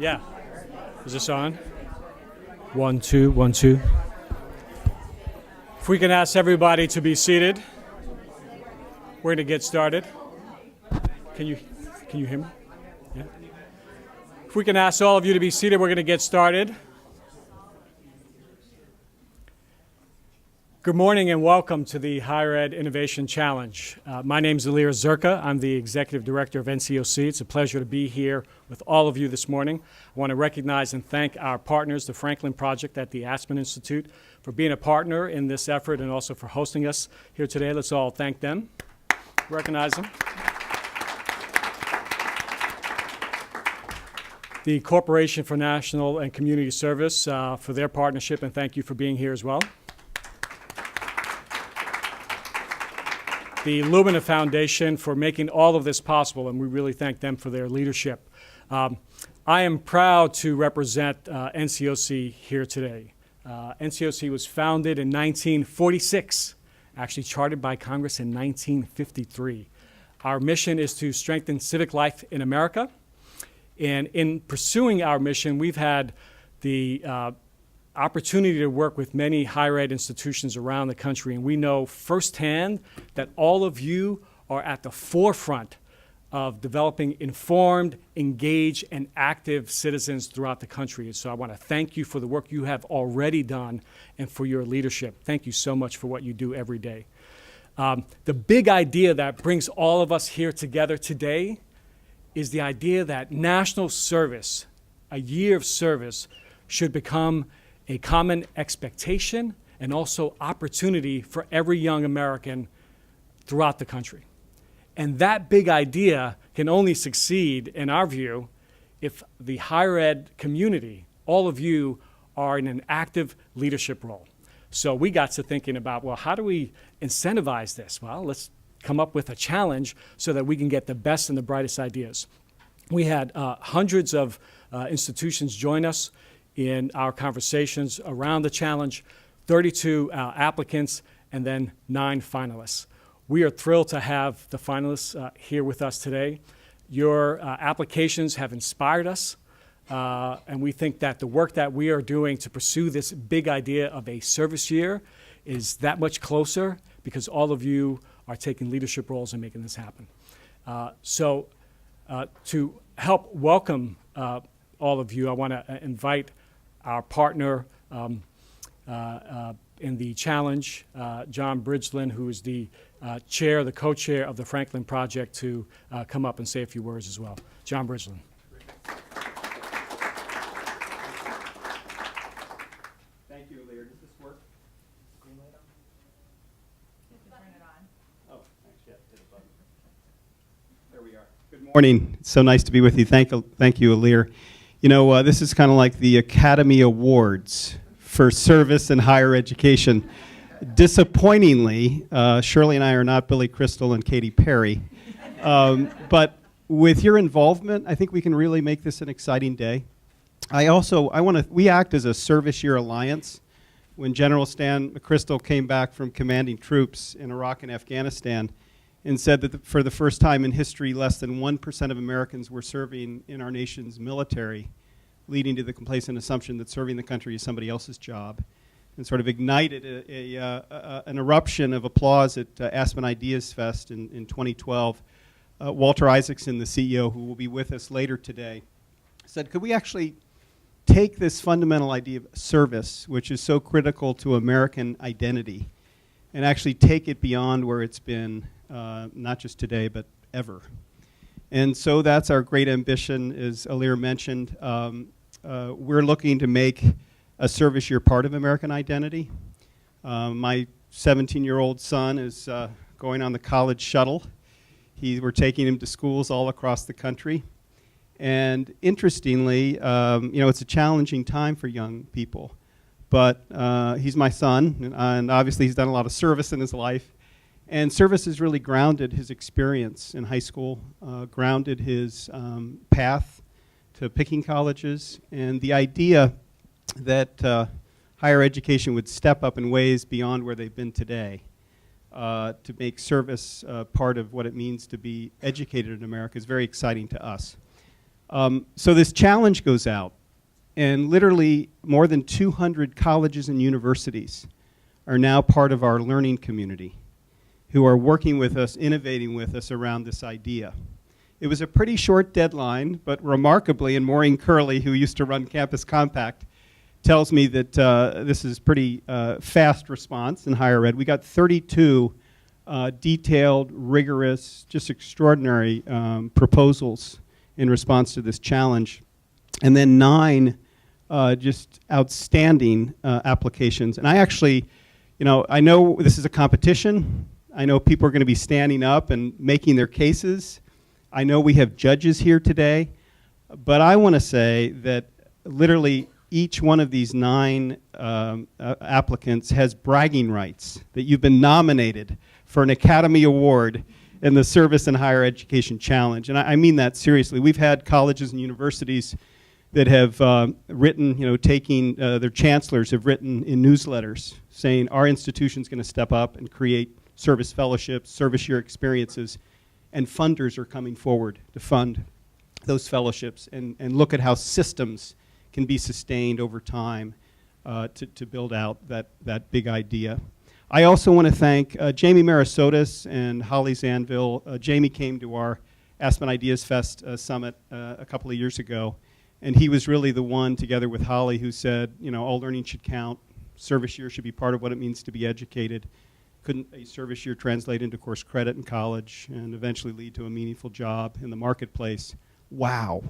Yeah. Is this on? 1, 2, 1, 2. If we can ask everybody to be seated, we're going to get started. Can you hear me? Yeah. If we can ask all of you to be seated, we're going to get started. Good morning and welcome to the Higher Ed Innovation Challenge. My name is Alir Zerka. I'm the Executive Director of NCOC. It's a pleasure to be here with all of you this morning. I want to recognize and thank our partners, the Franklin Project at the Aspen Institute, for being a partner in this effort and also for hosting us here today. Let's all thank them, recognize them. The Corporation for National and Community Service for their partnership, and thank you for being here as well. The Lumina Foundation for making all of this possible, and we really thank them for their leadership. I am proud to represent NCOC here today. NCOC was founded in 1946, actually chartered by Congress in 1953. Our mission is to strengthen civic life in America, and in pursuing our mission, we've had the opportunity to work with many higher ed institutions around the country, and we know firsthand that all of you are at the forefront of developing informed, engaged, and active citizens throughout the country. So I want to thank you for the work you have already done and for your leadership. Thank you so much for what you do every day. The big idea that brings all of us here together today is the idea that national service, a year of service, should become a common expectation and also opportunity for every young American throughout the country. And that big idea can only succeed, in our view, if the higher ed community, all of you, are in an active leadership role. So we got to thinking about, well, how do we incentivize this? Well, let's come up with a challenge so that we can get the best and the brightest ideas. We had hundreds of institutions join us in our conversations around the challenge, 32 applicants, and then 9 finalists. We are thrilled to have the finalists here with us today. Your applications have inspired us, and we think that the work that we are doing to pursue this big idea of a service year is that much closer because all of you are taking leadership roles and making this happen. So to help welcome all of you, I want to invite our partner in the challenge, John Bridgeland, who is the chair, the co-chair of the Franklin Project, to come up and say a few words as well. John Bridgeland. Thank you, Alir. Does this work? Green light on? You have to turn it on. Oh, thanks. Yeah, hit a button. There we are. Good morning. It's so nice to be with you. Thank you, Alir. You know, this is kind of like the Academy Awards for service in higher education. Disappointingly, Shirley and I are not Billy Crystal and Katy Perry. But with your involvement, I think we can really make this an exciting day. We act as a service year alliance. When General Stan McChrystal came back from commanding troops in Iraq and Afghanistan and said that for the first time in history, less than 1% of Americans were serving in our nation's military, leading to the complacent assumption that serving the country is somebody else's job, and sort of ignited an eruption of applause at Aspen Ideas Fest in 2012. Walter Isaacson, the CEO, who will be with us later today, said, could we actually take this fundamental idea of service, which is so critical to American identity, and actually take it beyond where it's been, not just today, but ever. And so that's our great ambition, as Alir mentioned. We're looking to make a service year part of American identity. My 17-year-old son is going on the college shuttle. We're taking him to schools all across the country. And interestingly, it's a challenging time for young people. But he's my son, and obviously he's done a lot of service in his life. And service has really grounded his experience in high school, grounded his path to picking colleges, and the idea that higher education would step up in ways beyond where they've been today to make service part of what it means to be educated in America is very exciting to us. So this challenge goes out, and literally more than 200 colleges and universities are now part of our learning community who are working with us, innovating with us around this idea. It was a pretty short deadline, but remarkably, and Maureen Curley, who used to run Campus Compact, tells me that this is pretty fast response in higher ed. We got 32 detailed, rigorous, just extraordinary proposals in response to this challenge, and then 9 just outstanding applications. And I actually, I know this is a competition. I know people are going to be standing up and making their cases. I know we have judges here today, but I want to say that literally each one of these 9 applicants has bragging rights, that you've been nominated for an Academy Award in the Service and Higher Education Challenge. And I mean that seriously. We've had colleges and universities that have written, taking, their chancellors have written in newsletters saying our institution's going to step up and create service fellowships, service year experiences, and funders are coming forward to fund those fellowships and look at how systems can be sustained over time to build out that big idea. I also want to thank Jamie Marasotis and Holly Zanville. Jamie came to our Aspen Ideas Fest summit a couple of years ago, and he was really the one, together with Holly, who said, all learning should count. Service year should be part of what it means to be educated. Couldn't a service year translate into course credit in college and eventually lead to a meaningful job in the marketplace? Wow.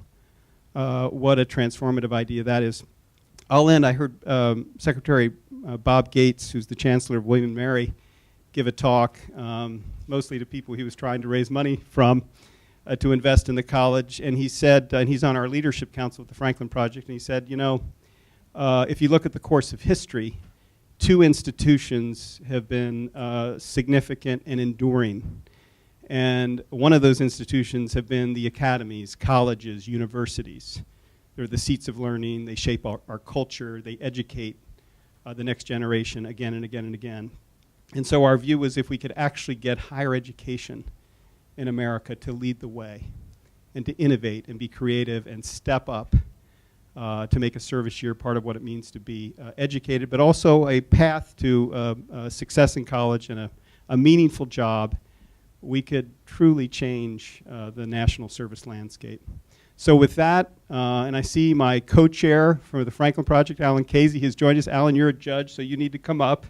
What a transformative idea that is. I'll end. I heard Secretary Bob Gates, who's the Chancellor of William & Mary, give a talk, mostly to people he was trying to raise money from to invest in the college. And he said, and he's on our leadership council with the Franklin Project, and he said, if you look at the course of history, 2 institutions have been significant and enduring. And one of those institutions have been the academies, colleges, universities. They're the seats of learning. They shape our culture. They educate the next generation again and again and again. And so our view was if we could actually get higher education in America to lead the way and to innovate and be creative and step up to make a service year part of what it means to be educated, but also a path to success in college and a meaningful job, we could truly change the national service landscape. So with that, and I see my co-chair for the Franklin Project, Alan Casey, has joined us. Alan, you're a judge, so you need to come up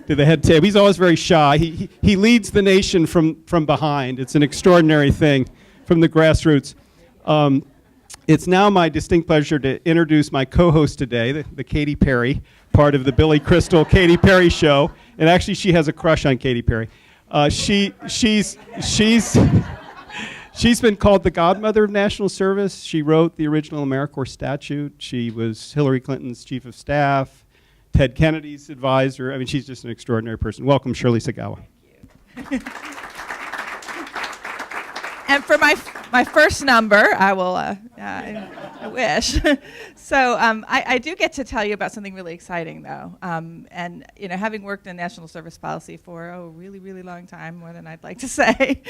to the head table. He's always very shy. He leads the nation from behind. It's an extraordinary thing from the grassroots. It's now my distinct pleasure to introduce my co-host today, the Katy Perry, part of the Billy Crystal Katy Perry show. And actually, she has a crush on Katy Perry. She's been called the godmother of national service. She wrote the original AmeriCorps statute. She was Hillary Clinton's chief of staff, Ted Kennedy's advisor. I mean, she's just an extraordinary person. Welcome, Shirley Sagawa. Thank you. And for my first number, I will, I wish. So I do get to tell you about something really exciting, though. And having worked in national service policy for a really, really long time, more than I'd like to say,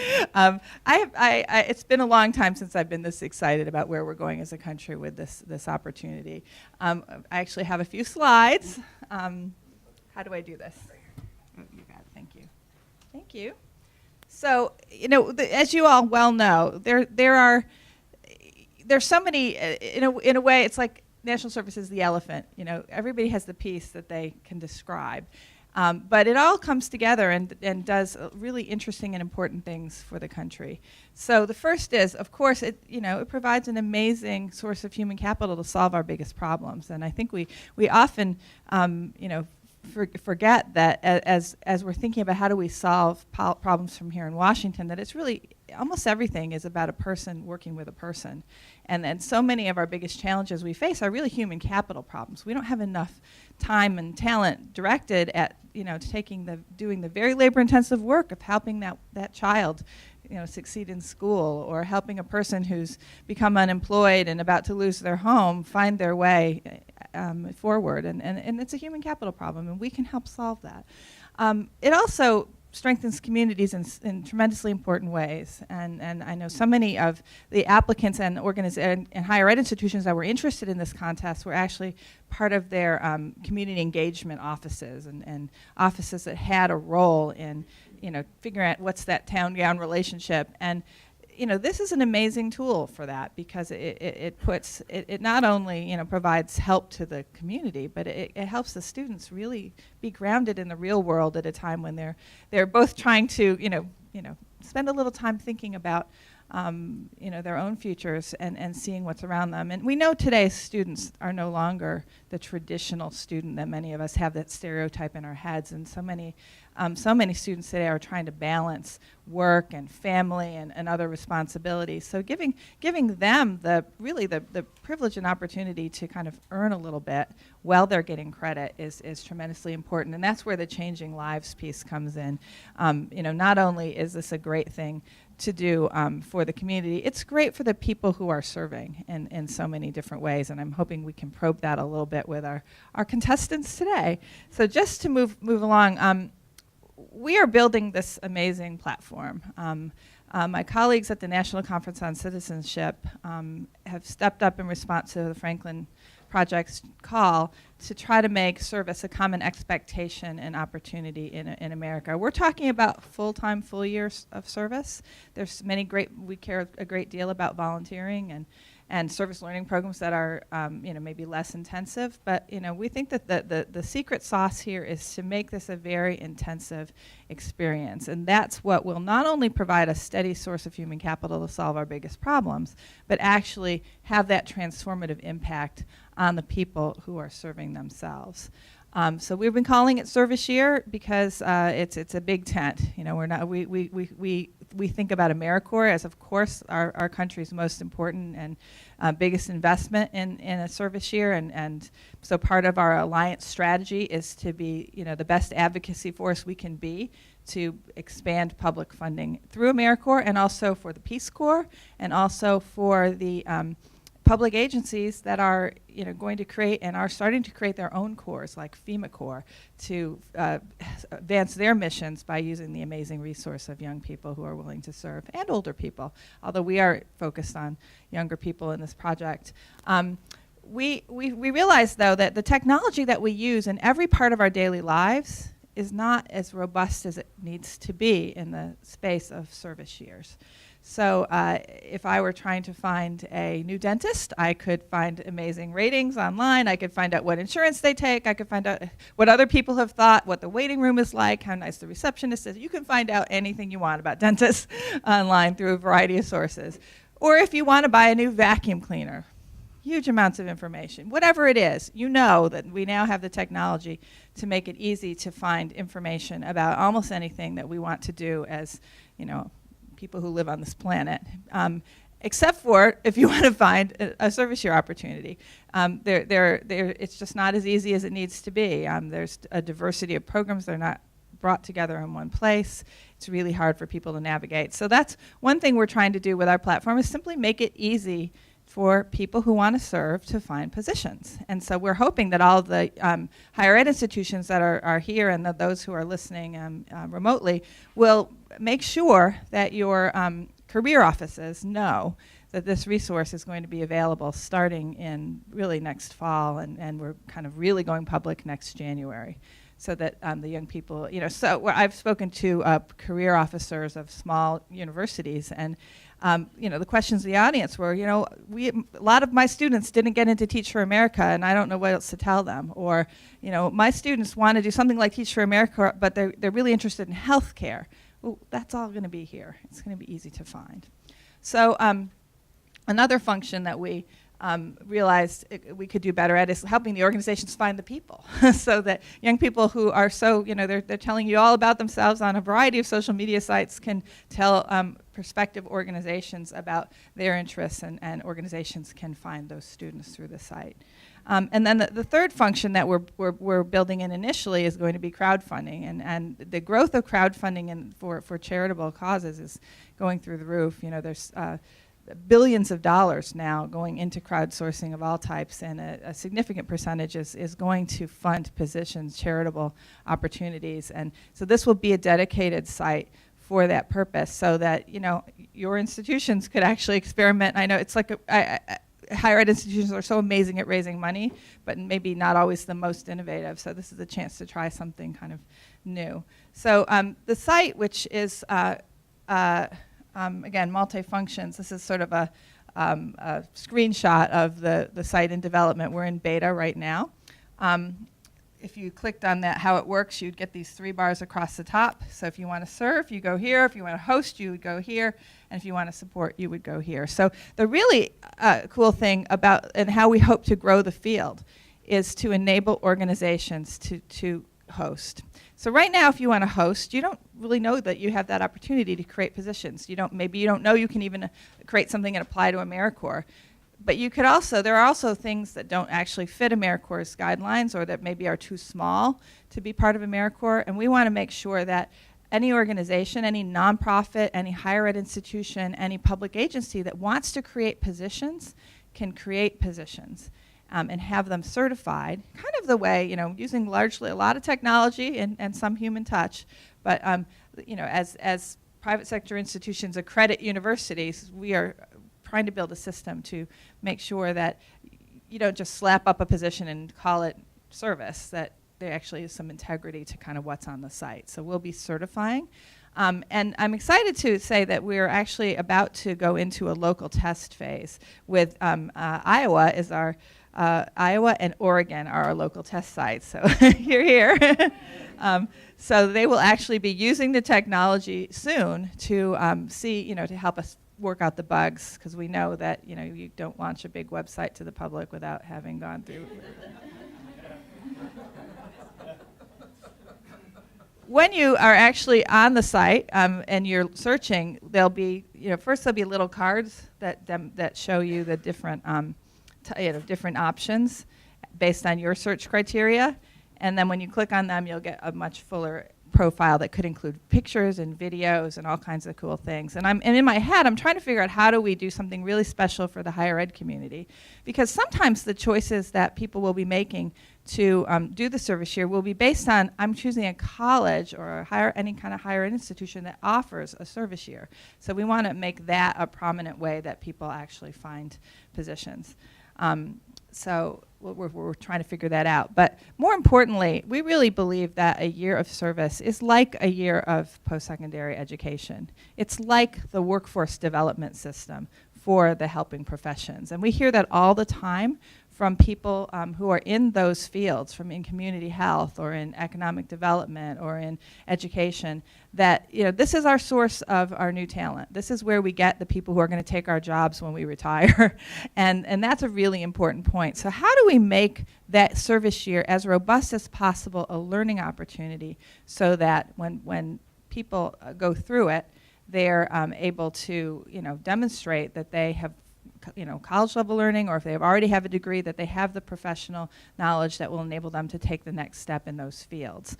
it's been a long time since I've been this excited about where we're going as a country with this opportunity. I actually have a few slides. How do I do this? Oh, you got it. Thank you. Thank you. So, as you all well know, there's so many, in a way, it's like national service is the elephant. Everybody has the piece that they can describe. But it all comes together and does really interesting and important things for the country. So the first is, of course, it provides an amazing source of human capital to solve our biggest problems. And I think we often, forget that as we're thinking about how do we solve problems from here in Washington, that it's really almost everything is about a person working with a person. And so many of our biggest challenges we face are really human capital problems. We don't have enough time and talent directed at doing the very labor-intensive work of helping that child succeed in school, or helping a person who's become unemployed and about to lose their home find their way forward. And it's a human capital problem, and we can help solve that. It also strengthens communities in tremendously important ways. And I know so many of the applicants and higher ed institutions that were interested in this contest were actually part of their community engagement offices and offices that had a role in, figuring out what's that town-gown relationship. And this is an amazing tool for that, because it not only provides help to the community, but it helps the students really be grounded in the real world at a time when they're both trying to spend a little time thinking about their own futures and seeing what's around them. And we know today students are no longer the traditional student that many of us have that stereotype in our heads, and so many students today are trying to balance work and family and other responsibilities. So giving them the privilege and opportunity to kind of earn a little bit while they're getting credit is tremendously important, and that's where the changing lives piece comes in. Not only is this a great thing to do for the community, it's great for the people who are serving in so many different ways, and I'm hoping we can probe that a little bit with our contestants today. So just to move along, we are building this amazing platform. My colleagues at the National Conference on Citizenship have stepped up in response to the Franklin Project's call to try to make service a common expectation and opportunity in America. We're talking about full-time, full years of service. There's we care a great deal about volunteering and service learning programs that are maybe less intensive, but we think that the secret sauce here is to make this a very intensive experience, and that's what will not only provide a steady source of human capital to solve our biggest problems, but actually have that transformative impact on the people who are serving themselves. So we've been calling it Service Year because it's a big tent. We think about AmeriCorps as, of course, our country's most important and biggest investment in a service year, and so part of our alliance strategy is to be the best advocacy force we can be to expand public funding through AmeriCorps, and also for the Peace Corps, and also for the public agencies that are going to create and are starting to create their own corps, like FEMA Corps, to advance their missions by using the amazing resource of young people who are willing to serve, and older people, although we are focused on younger people in this project. We realize, though, that the technology that we use in every part of our daily lives is not as robust as it needs to be in the space of service years. So if I were trying to find a new dentist, I could find amazing ratings online. I could find out what insurance they take. I could find out what other people have thought, what the waiting room is like, how nice the receptionist is. You can find out anything you want about dentists online through a variety of sources. Or if you want to buy a new vacuum cleaner, huge amounts of information. Whatever it is, that we now have the technology to make it easy to find information about almost anything that we want to do as, people who live on this planet, except for if you want to find a service year opportunity. It's just not as easy as it needs to be. There's a diversity of programs. They're not brought together in one place. It's really hard for people to navigate. So that's one thing we're trying to do with our platform, is simply make it easy for people who want to serve to find positions. And so we're hoping that all of the higher ed institutions that are here, and those who are listening remotely, will make sure that your career offices know that this resource is going to be available starting in really next fall, and we're kind of really going public next January, so that the young people, I've spoken to career officers of small universities, and the questions of the audience were, a lot of my students didn't get into Teach for America, and I don't know what else to tell them. Or, my students want to do something like Teach for America, but they're really interested in healthcare. Well, that's all going to be here. It's going to be easy to find. So another function that we realized we could do better at is helping the organizations find the people, so that young people who are they're telling you all about themselves on a variety of social media sites can tell prospective organizations about their interests, and organizations can find those students through the site. And then the third function that we're building in initially is going to be crowdfunding, and the growth of crowdfunding for charitable causes is going through the roof. There's billions of dollars now going into crowdsourcing of all types, and a significant percentage is going to fund positions, charitable opportunities. And so this will be a dedicated site for that purpose, so that, you know, your institutions could actually experiment. I know it's like higher ed institutions are so amazing at raising money, but maybe not always the most innovative. So this is a chance to try something kind of new. So the site, which is again, multi-functions. This is sort of a screenshot of the site in development. We're in beta right now. If you clicked on that, how it works, you'd get these 3 bars across the top. So if you want to serve, you go here. If you want to host, you would go here. And if you want to support, you would go here. So the really cool thing about, and how we hope to grow the field, is to enable organizations to host. So right now, if you want to host, you don't really know that you have that opportunity to create positions. Maybe you don't know you can even create something and apply to AmeriCorps. But you could also, there are also things that don't actually fit AmeriCorps' guidelines, or that maybe are too small to be part of AmeriCorps. And we want to make sure that any organization, any nonprofit, any higher ed institution, any public agency that wants to create positions can create positions. And have them certified, kind of the way, using largely a lot of technology and some human touch, but as private sector institutions accredit universities, we are trying to build a system to make sure that you don't just slap up a position and call it service, that there actually is some integrity to kind of what's on the site. So we'll be certifying. And I'm excited to say that we're actually about to go into a local test phase with Iowa is our Iowa and Oregon are our local test sites, so you're here. So they will actually be using the technology soon to see, to help us work out the bugs, because we know that, you don't launch a big website to the public without having gone through. When you are actually on the site and you're searching, there'll be, first there'll be little cards that show you the different different options based on your search criteria. And then when you click on them, you'll get a much fuller profile that could include pictures and videos and all kinds of cool things. And in my head, I'm trying to figure out how do we do something really special for the higher ed community. Because sometimes the choices that people will be making to do the service year will be based on, I'm choosing a college or any kind of higher ed institution that offers a service year. So we want to make that a prominent way that people actually find positions. So we're trying to figure that out. But more importantly, we really believe that a year of service is like a year of post-secondary education. It's like the workforce development system for the helping professions. And we hear that all the time from people who are in those fields, from in community health or in economic development or in education, that this is our source of our new talent. This is where we get the people who are going to take our jobs when we retire. and that's a really important point. So how do we make that service year as robust as possible a learning opportunity, so that when people go through it, they're able to demonstrate that they have college level learning, or if they already have a degree, that they have the professional knowledge that will enable them to take the next step in those fields.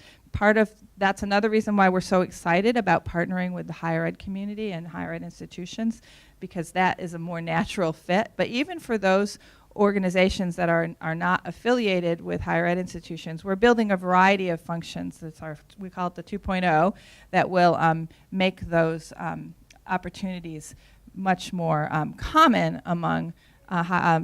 That's another reason why we're so excited about partnering with the higher ed community and higher ed institutions, because that is a more natural fit. But even for those organizations that are not affiliated with higher ed institutions, we're building a variety of functions. We call it the 2.0, that will make those opportunities much more common among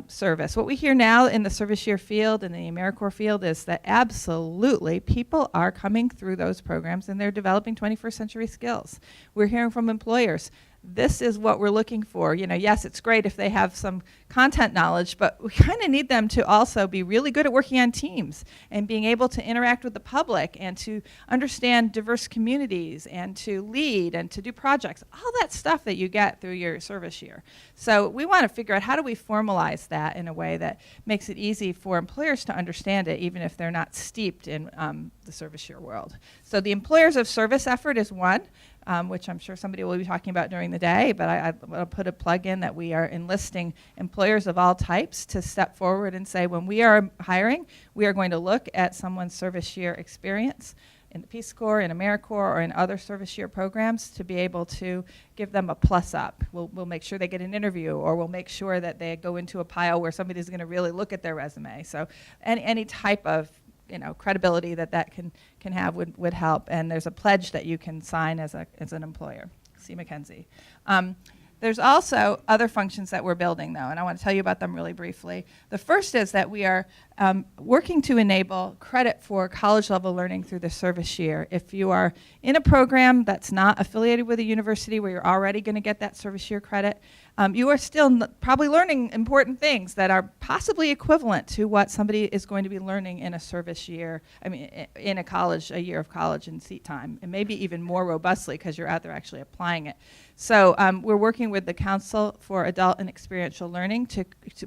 service. What we hear now in the service year field and the AmeriCorps field is that absolutely people are coming through those programs and they're developing 21st century skills. We're hearing from employers, this is what we're looking for. Yes, it's great if they have some content knowledge, but we kind of need them to also be really good at working on teams and being able to interact with the public and to understand diverse communities and to lead and to do projects, all that stuff that you get through your service year. So we want to figure out how do we formalize that in a way that makes it easy for employers to understand it, even if they're not steeped in the service year world. So the Employers of Service effort is one, which I'm sure somebody will be talking about during the day, but I'll put a plug in that we are enlisting employers of all types to step forward and say, when we are hiring, we are going to look at someone's service year experience in the Peace Corps, in AmeriCorps, or in other service year programs to be able to give them a plus up. We'll make sure they get an interview, or we'll make sure that they go into a pile where somebody's going to really look at their resume. So any type of credibility that can have would help. And there's a pledge that you can sign as an employer. C. McKenzie. There's also other functions that we're building, though, and I want to tell you about them really briefly. The first is that we are working to enable credit for college-level learning through the service year. If you are in a program that's not affiliated with a university where you're already going to get that service year credit, you are still probably learning important things that are possibly equivalent to what somebody is going to be learning in a service year, in a year of college and seat time, and maybe even more robustly because you're out there actually applying it. So we're working with the Council for Adult and Experiential Learning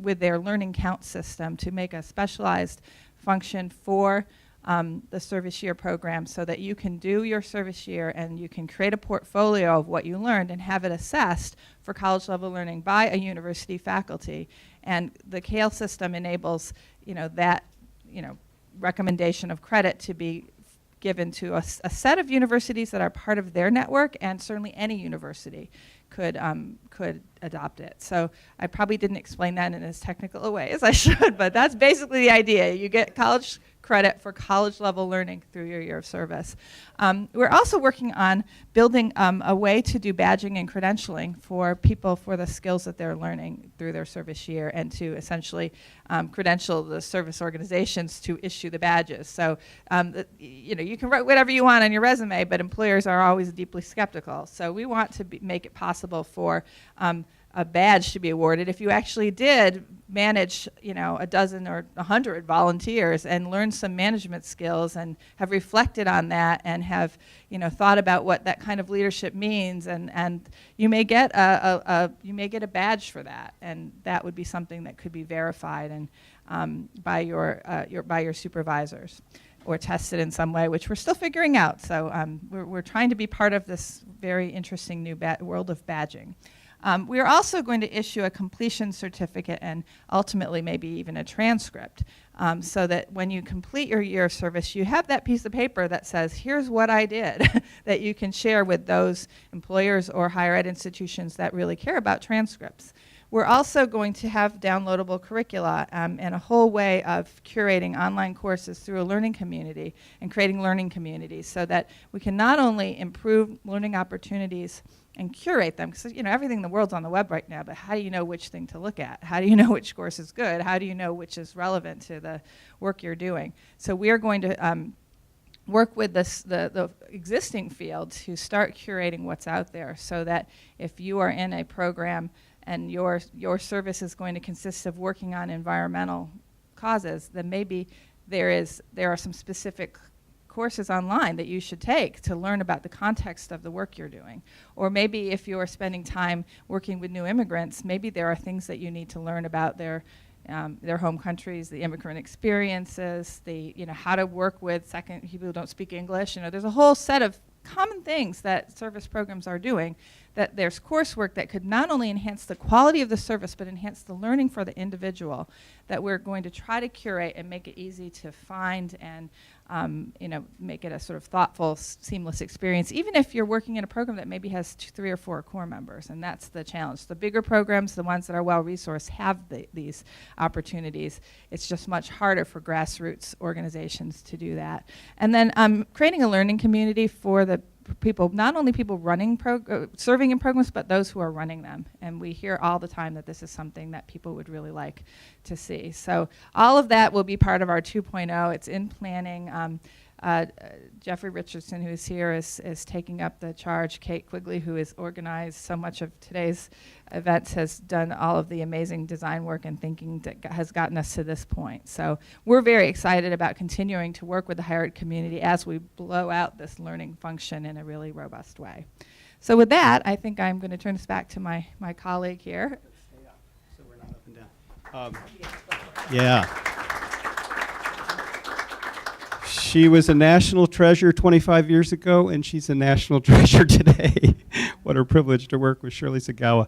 with their learning count system to make a specialized function for the service year program so that you can do your service year and you can create a portfolio of what you learned and have it assessed for college level learning by a university faculty. And the CALE system enables that recommendation of credit to be given to a set of universities that are part of their network, and certainly any university could adopt it. So I probably didn't explain that in as technical a way as I should, but that's basically the idea. You get college credit for college level learning through your year of service. We're also working on building a way to do badging and credentialing for people for the skills that they're learning through their service year, and to essentially credential the service organizations to issue the badges. So you can write whatever you want on your resume, but employers are always deeply skeptical. So we want to make it possible for a badge to be awarded if you actually did manage, a dozen or 100 volunteers and learn some management skills and have reflected on that and have, thought about what that kind of leadership means, and you may get a badge for that, and that would be something that could be verified and by your supervisors or tested in some way, which we're still figuring out. So we're trying to be part of this very interesting new world of badging. We are also going to issue a completion certificate and ultimately maybe even a transcript, so that when you complete your year of service, you have that piece of paper that says, here's what I did, that you can share with those employers or higher ed institutions that really care about transcripts. We're also going to have downloadable curricula and a whole way of curating online courses through a learning community and creating learning communities so that we can not only improve learning opportunities and curate them, because everything in the world's on the web right now, but how do you know which thing to look at? How do you know which course is good? How do you know which is relevant to the work you're doing? So we are going to work with the existing field to start curating what's out there, so that if you are in a program and your service is going to consist of working on environmental causes, then maybe there are some specific courses online that you should take to learn about the context of the work you're doing. Or maybe if you're spending time working with new immigrants, maybe there are things that you need to learn about their home countries, the immigrant experiences, how to work with people who don't speak English. There's a whole set of common things that service programs are doing, that there's coursework that could not only enhance the quality of the service but enhance the learning for the individual, that we're going to try to curate and make it easy to find and make it a sort of thoughtful, seamless experience, even if you're working in a program that maybe has 3 or 4 core members, and that's the challenge. The bigger programs, the ones that are well-resourced, have these opportunities. It's just much harder for grassroots organizations to do that. And then creating a learning community for the people, not only people serving in programs, but those who are running them. And we hear all the time that this is something that people would really like to see. So all of that will be part of our 2.0. It's in planning. Jeffrey Richardson, who is here, is taking up the charge. Kate Quigley, who has organized so much of today's events, has done all of the amazing design work and thinking that has gotten us to this point. So we're very excited about continuing to work with the higher ed community as we blow out this learning function in a really robust way. So with that, I think I'm going to turn this back to my colleague here. Stay up, so we're not up and down. Yeah. She was a national treasure 25 years ago, and she's a national treasure today. What a privilege to work with Shirley Sagawa.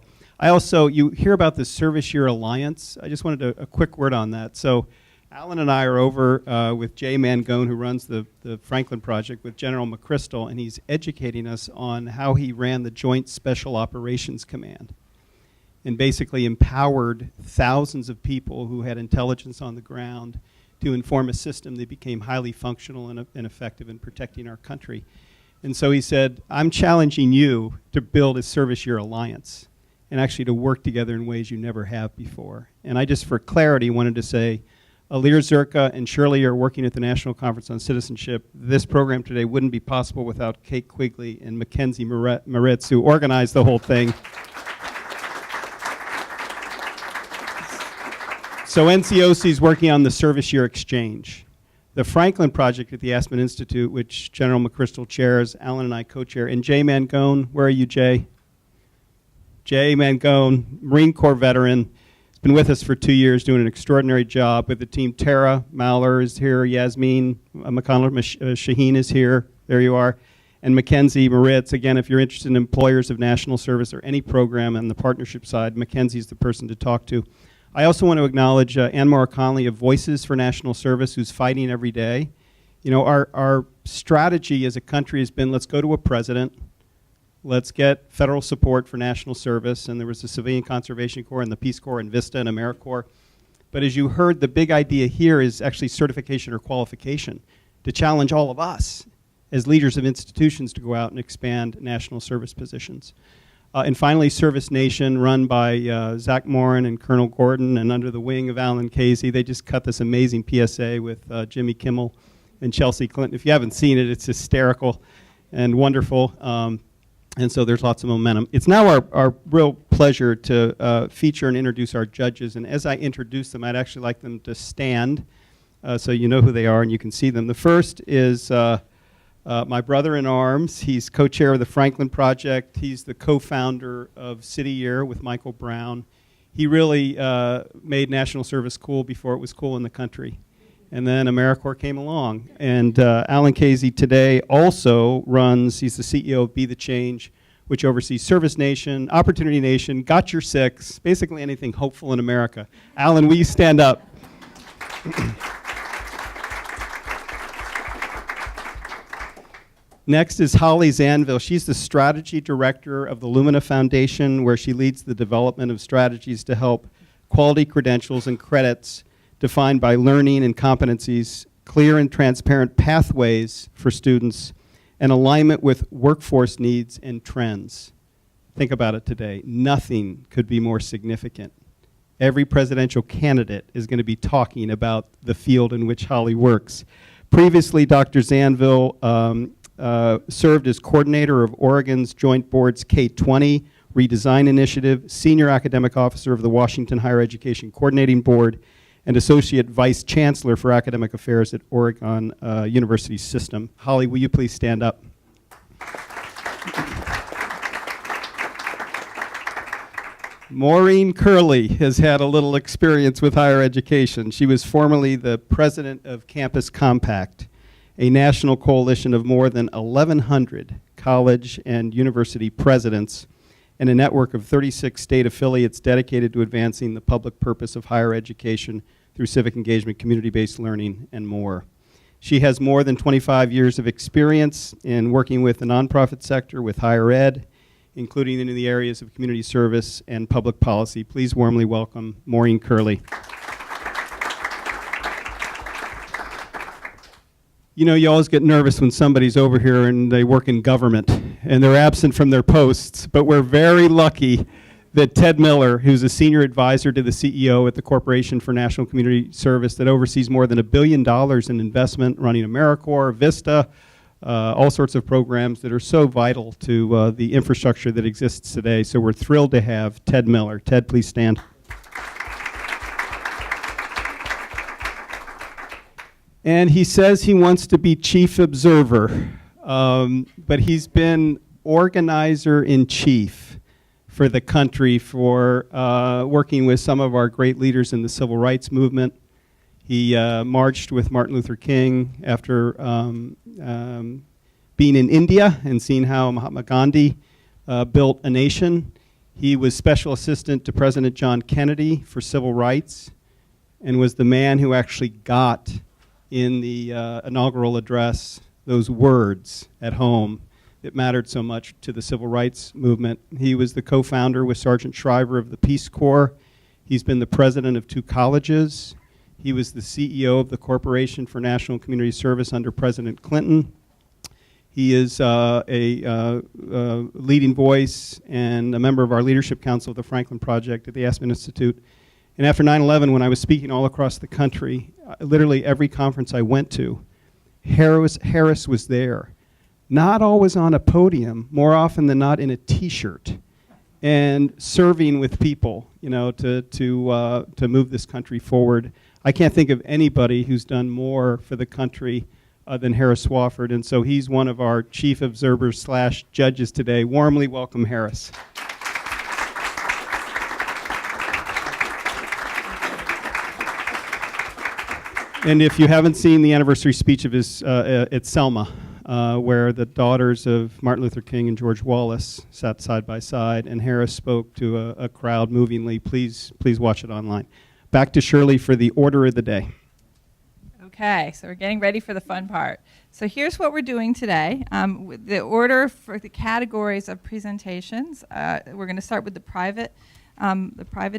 You hear about the Service Year Alliance. I just wanted a quick word on that. So Alan and I are over with Jay Mangone, who runs the Franklin Project, with General McChrystal, and he's educating us on how he ran the Joint Special Operations Command and basically empowered thousands of people who had intelligence on the ground to inform a system that became highly functional and effective in protecting our country. And so he said, I'm challenging you to build a service year alliance and actually to work together in ways you never have before. And I just, for clarity, wanted to say, Alir Zerka and Shirley are working at the National Conference on Citizenship. This program today wouldn't be possible without Kate Quigley and Mackenzie Moritz, who organized the whole thing. So NCOC is working on the service year exchange. The Franklin Project at the Aspen Institute, which General McChrystal chairs, Alan and I co-chair, and Jay Mangone, where are you, Jay? Jay Mangone, Marine Corps veteran, has been with us for 2 years doing an extraordinary job with the team. Tara Mauler is here, Yasmin McConnell Shaheen is here, there you are, and Mackenzie Moritz. Again, if you're interested in employers of national service or any program on the partnership side, Mackenzie's the person to talk to. I also want to acknowledge Ann Mora Conley of Voices for National Service, who's fighting every day. You know, our strategy as a country has been, let's go to a president, let's get federal support for national service, and there was the Civilian Conservation Corps and the Peace Corps and VISTA and AmeriCorps. But as you heard, the big idea here is actually certification or qualification to challenge all of us as leaders of institutions to go out and expand national service positions. And finally, Service Nation, run by Zach Morin and Colonel Gordon, and under the wing of Alan Casey. They just cut this amazing PSA with Jimmy Kimmel and Chelsea Clinton. If you haven't seen it, it's hysterical and wonderful. And so there's lots of momentum. It's now our real pleasure to feature and introduce our judges. And as I introduce them, I'd actually like them to stand so you know who they are and you can see them. The first is my brother in arms. He's co-chair of the Franklin Project. He's the co-founder of City Year with Michael Brown. He really made national service cool before it was cool in the country. And then AmeriCorps came along. And Alan Casey today also runs, he's the CEO of Be the Change, which oversees Service Nation, Opportunity Nation, Got Your Six, basically anything hopeful in America. Alan, will you stand up? Next is Holly Zanville. She's the strategy director of the Lumina Foundation, where she leads the development of strategies to help quality credentials and credits defined by learning and competencies, clear and transparent pathways for students, and alignment with workforce needs and trends. Think about it today. Nothing could be more significant. Every presidential candidate is going to be talking about the field in which Holly works. Previously, Dr. Zanville served as coordinator of Oregon's Joint Board's K-20 Redesign Initiative, senior academic officer of the Washington Higher Education Coordinating Board, and associate vice chancellor for academic affairs at Oregon University System. Holly, will you please stand up? Maureen Curley has had a little experience with higher education. She was formerly the president of Campus Compact, a national coalition of more than 1,100 college and university presidents, and a network of 36 state affiliates dedicated to advancing the public purpose of higher education through civic engagement, community-based learning, and more. She has more than 25 years of experience in working with the nonprofit sector, with higher ed, including in the areas of community service and public policy. Please warmly welcome Maureen Curley. You know, you always get nervous when somebody's over here and they work in government and they're absent from their posts, but we're very lucky that Ted Miller, who's a senior advisor to the CEO at the Corporation for National Community Service that oversees more than $1 billion in investment, running AmeriCorps, VISTA, all sorts of programs that are so vital to the infrastructure that exists today. So we're thrilled to have Ted Miller. Ted, please stand. And he says he wants to be chief observer, but he's been organizer-in-chief for the country for working with some of our great leaders in the civil rights movement. He marched with Martin Luther King after being in India and seeing how Mahatma Gandhi built a nation. He was special assistant to President John Kennedy for civil rights. and was the man who actually got in the inaugural address those words at home that mattered so much to the civil rights movement. He was the co-founder with Sergeant Shriver of the Peace Corps. He's been the president of 2 colleges. He was the CEO of the Corporation for National Community Service under President Clinton. He is a leading voice and a member of our leadership council of the Franklin Project at the Aspen Institute. And after 9/11, when I was speaking all across the country, literally every conference I went to, Harris was there. Not always on a podium, more often than not in a T-shirt, and serving with people, you know, to move this country forward. I can't think of anybody who's done more for the country than Harris Swafford, and so he's one of our chief observers / judges today. Warmly welcome, Harris. And if you haven't seen the anniversary speech of his, it's Selma, where the daughters of Martin Luther King and George Wallace sat side by side, and Harris spoke to a crowd movingly. Please watch it online. Back to Shirley for the order of the day. Okay, so we're getting ready for the fun part. So here's what we're doing today. The order for the categories of presentations, we're going to start with the private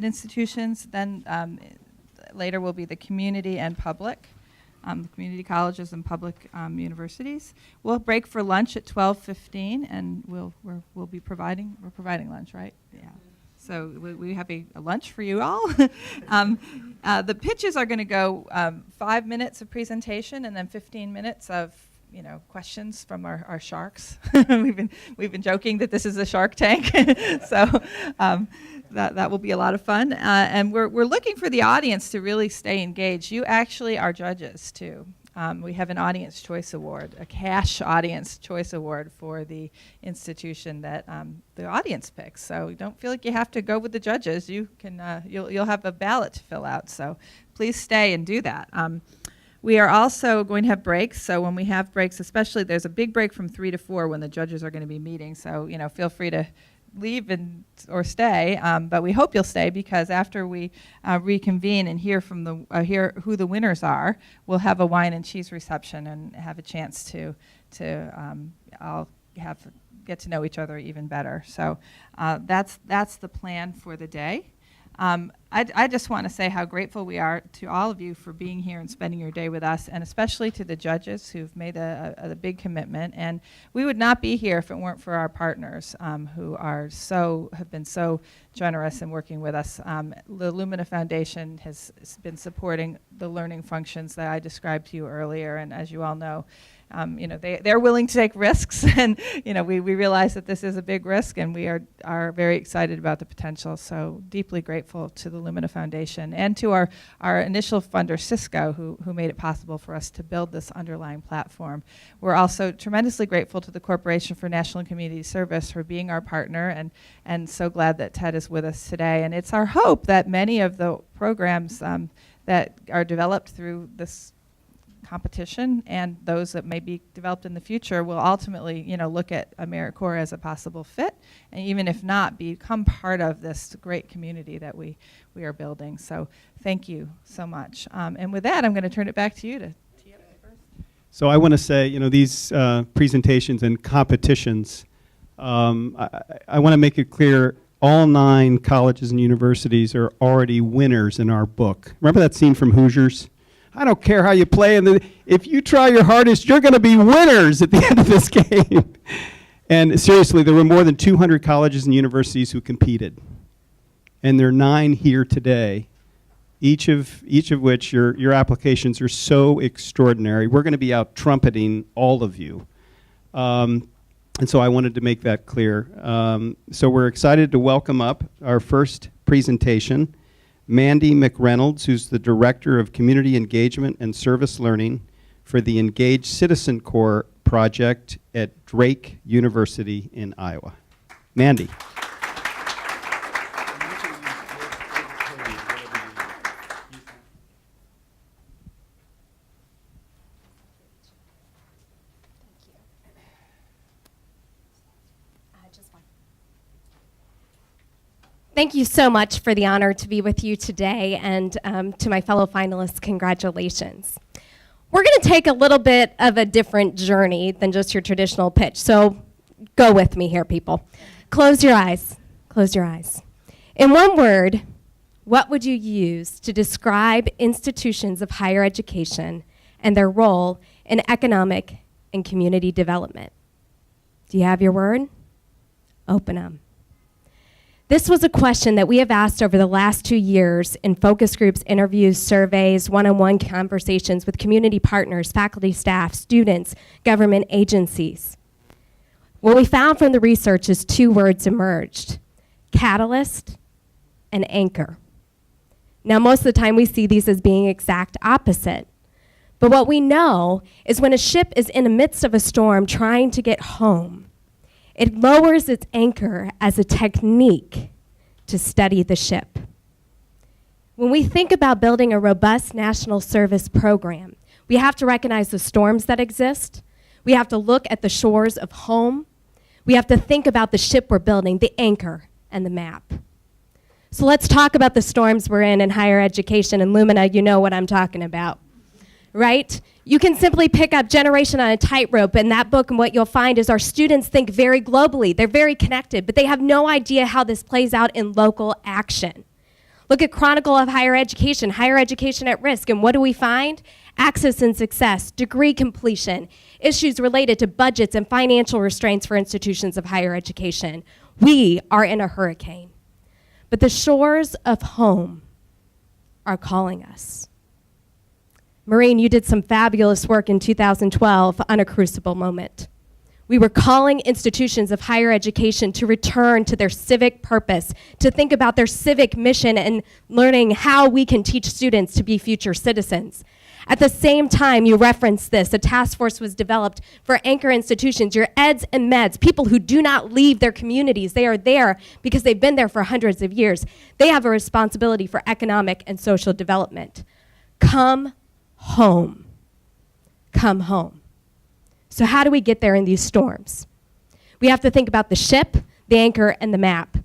institutions, then later will be the community and public, the community colleges and public universities. We'll break for lunch at 12:15, and we'll be providing lunch, right? Yeah. So we have a lunch for you all. The pitches are going to go 5 minutes of presentation and then 15 minutes of questions from our sharks. we've been joking that this is a Shark Tank, so that will be a lot of fun. And we're looking for the audience to really stay engaged. You actually are judges too. We have an Audience Choice Award, a cash Audience Choice Award for the institution that the audience picks. So don't feel like you have to go with the judges. You can you'll have a ballot to fill out. So please stay and do that. We are also going to have breaks. So when we have breaks, especially there's a big break from 3 to 4 when the judges are going to be meeting. So feel free to leave or stay, but we hope you'll stay, because after we reconvene and hear from hear who the winners are, we'll have a wine and cheese reception and have a chance to all get to know each other even better. So that's the plan for the day. I just want to say how grateful we are to all of you for being here and spending your day with us, and especially to the judges who've made a big commitment. And we would not be here if it weren't for our partners who have been so generous in working with us. The Lumina Foundation has been supporting the learning functions that I described to you earlier, and as you all know, they're willing to take risks, and we realize that this is a big risk, and we are very excited about the potential. So deeply grateful to the Lumina Foundation and to our initial funder, Cisco, who made it possible for us to build this underlying platform. We're also tremendously grateful to the Corporation for National Community Service for being our partner, and so glad that Ted is with us today. And it's our hope that many of the programs that are developed through this competition and those that may be developed in the future will ultimately, look at AmeriCorps as a possible fit, and even if not, become part of this great community that we are building. So thank you so much. And with that, I'm going to turn it back to you to tee up first. So I want to say, these presentations and competitions, I want to make it clear, all 9 colleges and universities are already winners in our book. Remember that scene from Hoosiers? I don't care how you play, and if you try your hardest, you're going to be winners at the end of this game. And seriously, there were more than 200 colleges and universities who competed, and there are 9 here today, each of which your applications are so extraordinary. We're going to be out trumpeting all of you, and so I wanted to make that clear. So we're excited to welcome up our first presentation, Mandy McReynolds, who's the Director of Community Engagement and Service Learning for the Engaged Citizen Corps project at Drake University in Iowa. Mandy. Thank you so much for the honor to be with you today, and to my fellow finalists, congratulations. We're going to take a little bit of a different journey than just your traditional pitch, so go with me here, people. Close your eyes. Close your eyes. In one word, what would you use to describe institutions of higher education and their role in economic and community development? Do you have your word? Open them. This was a question that we have asked over the last 2 years in focus groups, interviews, surveys, one-on-one conversations with community partners, faculty, staff, students, government agencies. What we found from the research is 2 words emerged: catalyst and anchor. Now, most of the time we see these as being exact opposite. But what we know is when a ship is in the midst of a storm trying to get home, it lowers its anchor as a technique to steady the ship. When we think about building a robust national service program, we have to recognize the storms that exist. We have to look at the shores of home. We have to think about the ship we're building, the anchor, and the map. So let's talk about the storms we're in higher education. And Lumina, you know what I'm talking about, right? You can simply pick up Generation on a Tightrope in that book, and what you'll find is our students think very globally. They're very connected, but they have no idea how this plays out in local action. Look at Chronicle of Higher Education at Risk, and what do we find? Access and success, degree completion, issues related to budgets and financial restraints for institutions of higher education. We are in a hurricane, but the shores of home are calling us. Maureen, you did some fabulous work in 2012 on a crucible moment. We were calling institutions of higher education to return to their civic purpose, to think about their civic mission and learning how we can teach students to be future citizens. At the same time, you referenced this, a task force was developed for anchor institutions, your eds and meds, people who do not leave their communities. They are there because they've been there for hundreds of years. They have a responsibility for economic and social development. Come home. Come home. So how do we get there in these storms? We have to think about the ship, the anchor, and the map.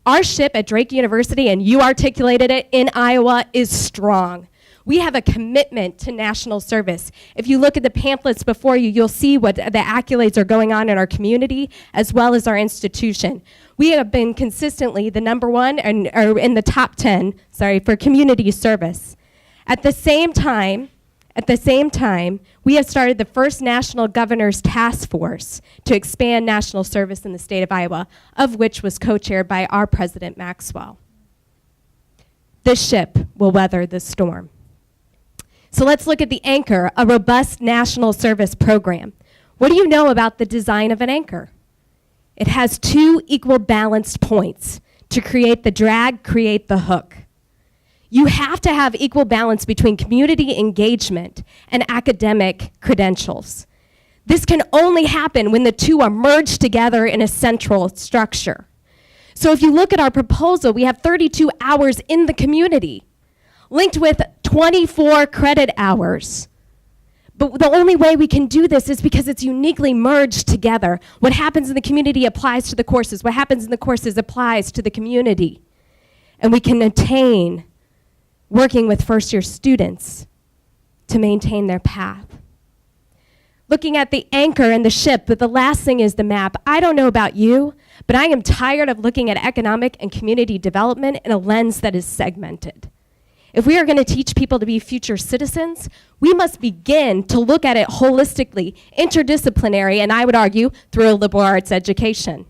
Our ship at Drake University, and you articulated it, in Iowa, is strong. We have a commitment to national service. If you look at the pamphlets before you, you'll see what the accolades are going on in our community as well as our institution. We have been consistently the #1 or in the top 10, for community service. At the same time, we have started the first National Governor's Task Force to expand national service in the state of Iowa, of which was co-chaired by our President Maxwell. This ship will weather this storm. So let's look at the anchor, a robust national service program. What do you know about the design of an anchor? It has 2 equal balanced points to create the drag, create the hook. You have to have equal balance between community engagement and academic credentials. This can only happen when the 2 are merged together in a central structure. So if you look at our proposal, we have 32 hours in the community, linked with 24 credit hours. But the only way we can do this is because it's uniquely merged together. What happens in the community applies to the courses. What happens in the courses applies to the community. And we can attain working with first-year students to maintain their path. Looking at the anchor and the ship, but the last thing is the map. I don't know about you, but I am tired of looking at economic and community development in a lens that is segmented. If we are going to teach people to be future citizens, we must begin to look at it holistically, interdisciplinary, and I would argue through a liberal arts education.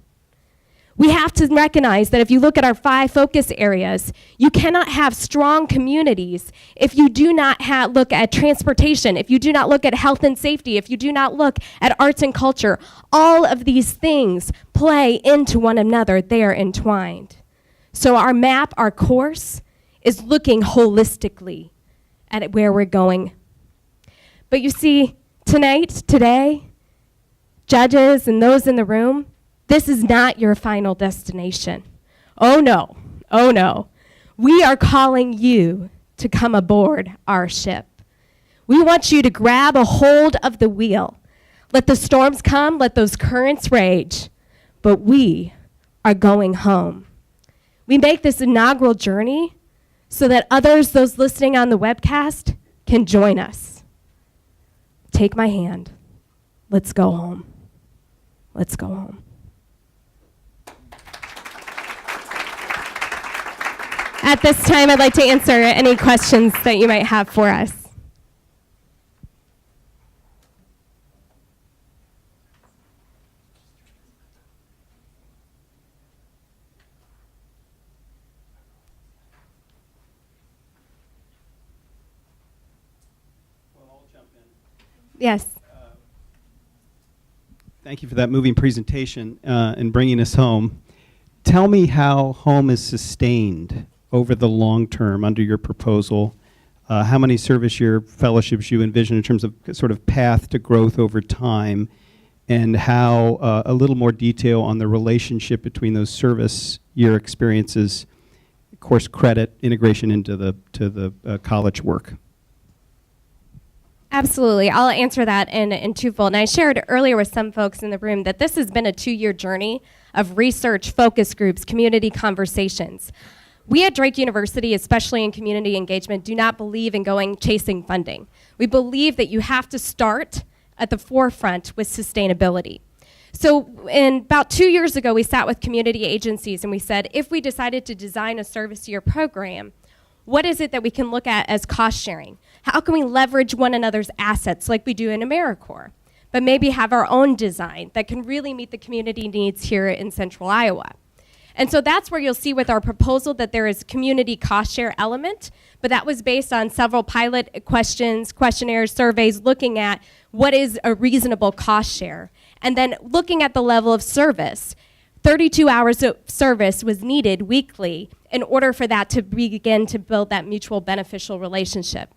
We have to recognize that if you look at our 5 focus areas, you cannot have strong communities if you do not look at transportation, if you do not look at health and safety, if you do not look at arts and culture. All of these things play into one another. They are entwined. So our map, our course, is looking holistically at where we're going. But you see, today, judges and those in the room, this is not your final destination. Oh no, oh no. We are calling you to come aboard our ship. We want you to grab a hold of the wheel. Let the storms come, let those currents rage, but we are going home. We make this inaugural journey so that others, those listening on the webcast, can join us. Take my hand. Let's go home. Let's go home. At this time, I'd like to answer any questions that you might have for us. Yes. Thank you for that moving presentation and bringing us home. Tell me how home is sustained over the long term under your proposal. How many service year fellowships you envision in terms of sort of path to growth over time, and how a little more detail on the relationship between those service year experiences, course credit, integration into the college work. Absolutely. I'll answer that in twofold. And I shared earlier with some folks in the room that this has been a 2-year journey of research, focus groups, community conversations. We at Drake University, especially in community engagement, do not believe in going chasing funding. We believe that you have to start at the forefront with sustainability. So about 2 years ago, we sat with community agencies and we said, if we decided to design a service year program, what is it that we can look at as cost sharing? How can we leverage one another's assets like we do in AmeriCorps, but maybe have our own design that can really meet the community needs here in Central Iowa? And so that's where you'll see with our proposal that there is community cost share element, but that was based on several pilot questions, questionnaires, surveys, looking at what is a reasonable cost share, and then looking at the level of service. 32 hours of service was needed weekly in order for that to begin to build that mutual beneficial relationship.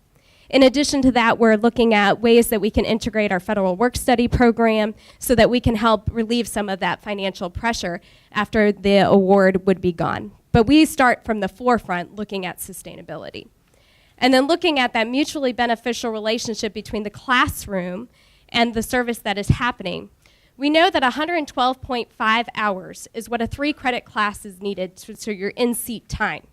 In addition to that, we're looking at ways that we can integrate our federal work study program so that we can help relieve some of that financial pressure after the award would be gone. But we start from the forefront looking at sustainability. And then looking at that mutually beneficial relationship between the classroom and the service that is happening. We know that 112.5 hours is what a 3-credit class is needed, so your in-seat time.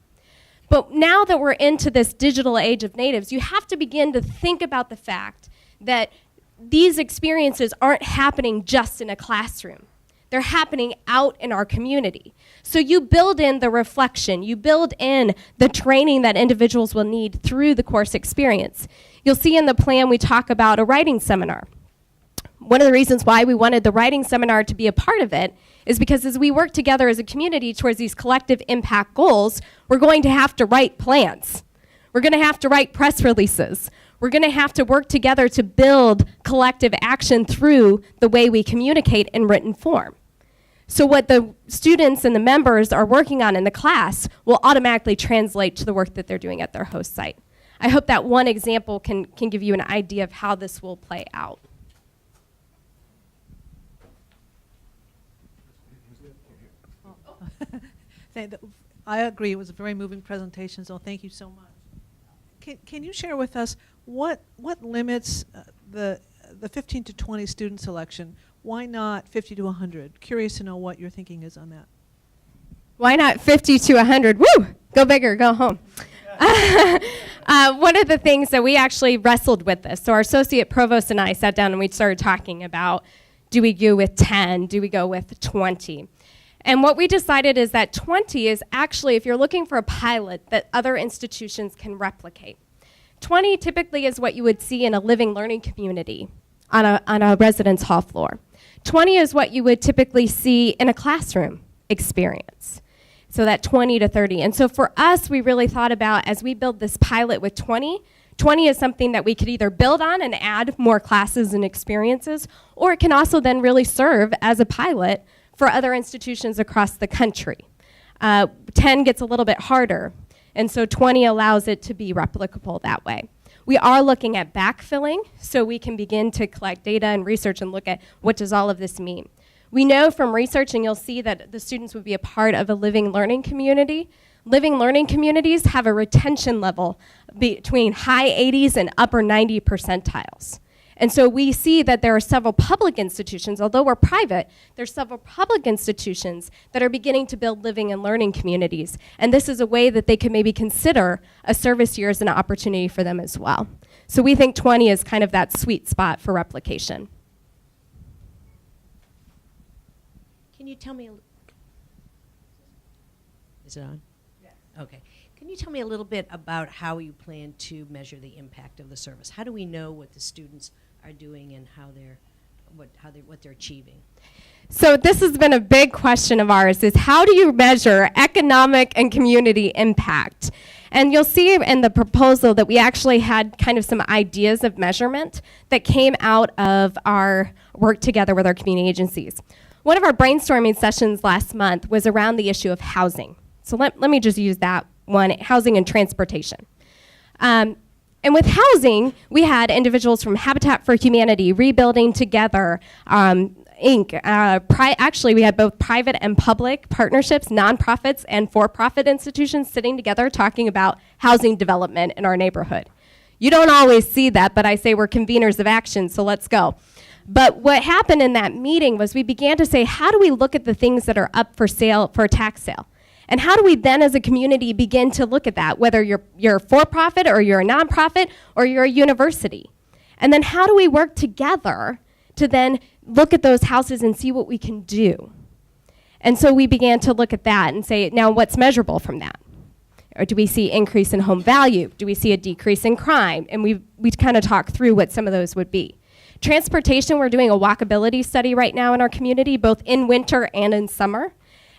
But now that we're into this digital age of natives, you have to begin to think about the fact that these experiences aren't happening just in a classroom. They're happening out in our community. So you build in the reflection, you build in the training that individuals will need through the course experience. You'll see in the plan we talk about a writing seminar. One of the reasons why we wanted the writing seminar to be a part of it is because as we work together as a community towards these collective impact goals, we're going to have to write plans. We're going to have to write press releases. We're going to have to work together to build collective action through the way we communicate in written form. So what the students and the members are working on in the class will automatically translate to the work that they're doing at their host site. I hope that one example can give you an idea of how this will play out. I agree. It was a very moving presentation, so thank you so much. Can you share with us what limits the 15 to 20 student selection? Why not 50 to 100? Curious to know what your thinking is on that. Why not 50 to 100? Woo! Go bigger, go home. One of the things that we actually wrestled with this, so our associate provost and I sat down and we started talking about, do we go with 10? Do we go with 20? And what we decided is that 20 is actually, if you're looking for a pilot that other institutions can replicate. 20 typically is what you would see in a living learning community on a residence hall floor. 20 is what you would typically see in a classroom experience. So that 20 to 30. And so for us, we really thought about, as we build this pilot with 20 is something that we could either build on and add more classes and experiences, or it can also then really serve as a pilot for other institutions across the country. 10 gets a little bit harder, and so 20 allows it to be replicable that way. We are looking at backfilling, so we can begin to collect data and research and look at what does all of this mean. We know from research, and you'll see that the students would be a part of a living learning community. Living learning communities have a retention level between high 80s and upper 90 percentiles. And so we see that there are several public institutions, although we're private, there's several public institutions that are beginning to build living and learning communities. And this is a way that they could maybe consider a service year as an opportunity for them as well. So we think 20 is kind of that sweet spot for replication. Can you tell me, is it on? Yes. Okay. Can you tell me a little bit about how you plan to measure the impact of the service? How do we know what the students are doing and what they're achieving? So this has been a big question of ours, is how do you measure economic and community impact? And you'll see in the proposal that we actually had kind of some ideas of measurement that came out of our work together with our community agencies. One of our brainstorming sessions last month was around the issue of housing. So let me just use that one, housing and transportation. And with housing, we had individuals from Habitat for Humanity, Rebuilding Together, Inc. Actually, we had both private and public partnerships, nonprofits and for-profit institutions sitting together talking about housing development in our neighborhood. You don't always see that, but I say we're conveners of action, so let's go. But what happened in that meeting was we began to say, how do we look at the things that are up for sale, for a tax sale? And how do we then as a community begin to look at that, whether you're for-profit or you're a nonprofit or you're a university? And then how do we work together to then look at those houses and see what we can do? And so we began to look at that and say, now what's measurable from that? Or do we see increase in home value? Do we see a decrease in crime? And we kind of talked through what some of those would be. Transportation, we're doing a walkability study right now in our community, both in winter and in summer.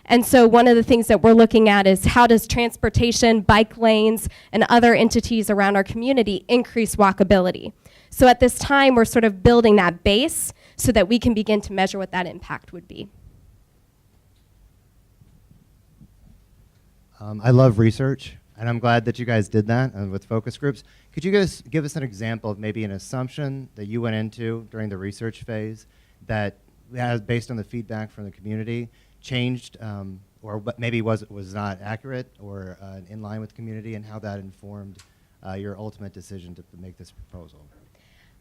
And so one of the things that we're looking at is how does transportation, bike lanes, and other entities around our community increase walkability? So at this time, we're sort of building that base so that we can begin to measure what that impact would be. I love research, and I'm glad that you guys did that with focus groups. Could you guys give us an example of maybe an assumption that you went into during the research phase that, based on the feedback from the community, changed or maybe was not accurate or in line with the community, and how that informed your ultimate decision to make this proposal?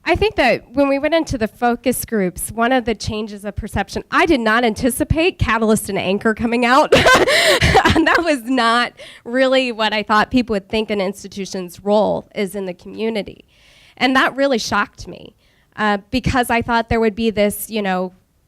I think that when we went into the focus groups, one of the changes of perception, I did not anticipate Catalyst and Anchor coming out. And that was not really what I thought people would think an institution's role is in the community. And that really shocked me because I thought there would be this,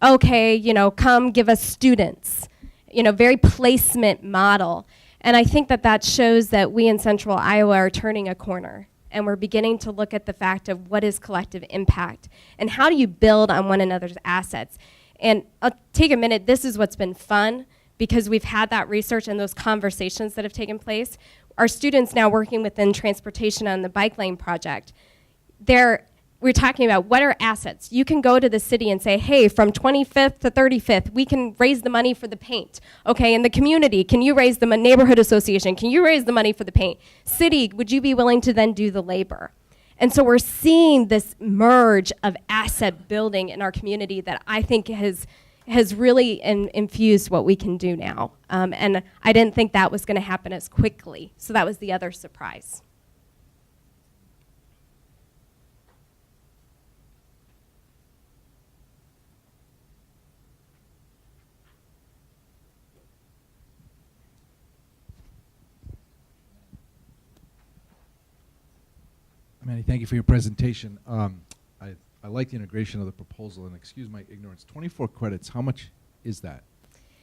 okay, come give us students, very placement model. And I think that shows that we in Central Iowa are turning a corner. And we're beginning to look at the fact of what is collective impact and how do you build on one another's assets. And I'll take a minute, this is what's been fun because we've had that research and those conversations that have taken place. Our students now working within transportation on the bike lane project, we're talking about what are assets. You can go to the city and say, hey, from 25th to 35th, we can raise the money for the paint. Okay, in the community, can you raise the neighborhood association? Can you raise the money for the paint? City, would you be willing to then do the labor? And so we're seeing this merge of asset building in our community that I think has really infused what we can do now. And I didn't think that was gonna happen as quickly. So that was the other surprise. Manny, thank you for your presentation. I like the integration of the proposal, and excuse my ignorance. 24 credits, how much is that?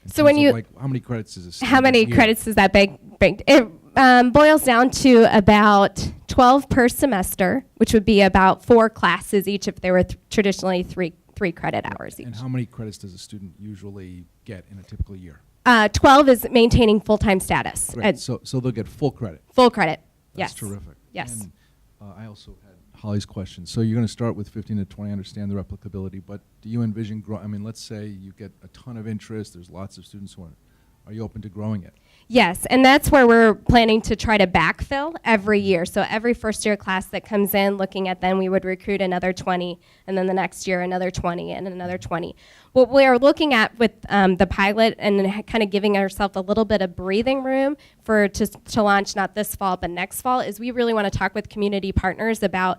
So when you, how many credits is this? How many credits does that bank? It boils down to about 12 per semester, which would be about 4 classes each if there were traditionally three credit hours each. And how many credits does a student usually get in a typical year? 12 is maintaining full-time status. Right. So they'll get full credit. Full credit, That's yes. terrific. Yes. And, I also had Holly's question. So you're going to start with 15 to 20, understand the replicability, but do you envision let's say you get a ton of interest, there's lots of students who are you open to growing it? Yes, and that's where we're planning to try to backfill every year. So every first year class that comes in, looking at then we would recruit another 20, and then the next year another 20, and another 20. What we are looking at with the pilot and kind of giving ourselves a little bit of breathing room to launch not this fall but next fall is we really want to talk with community partners about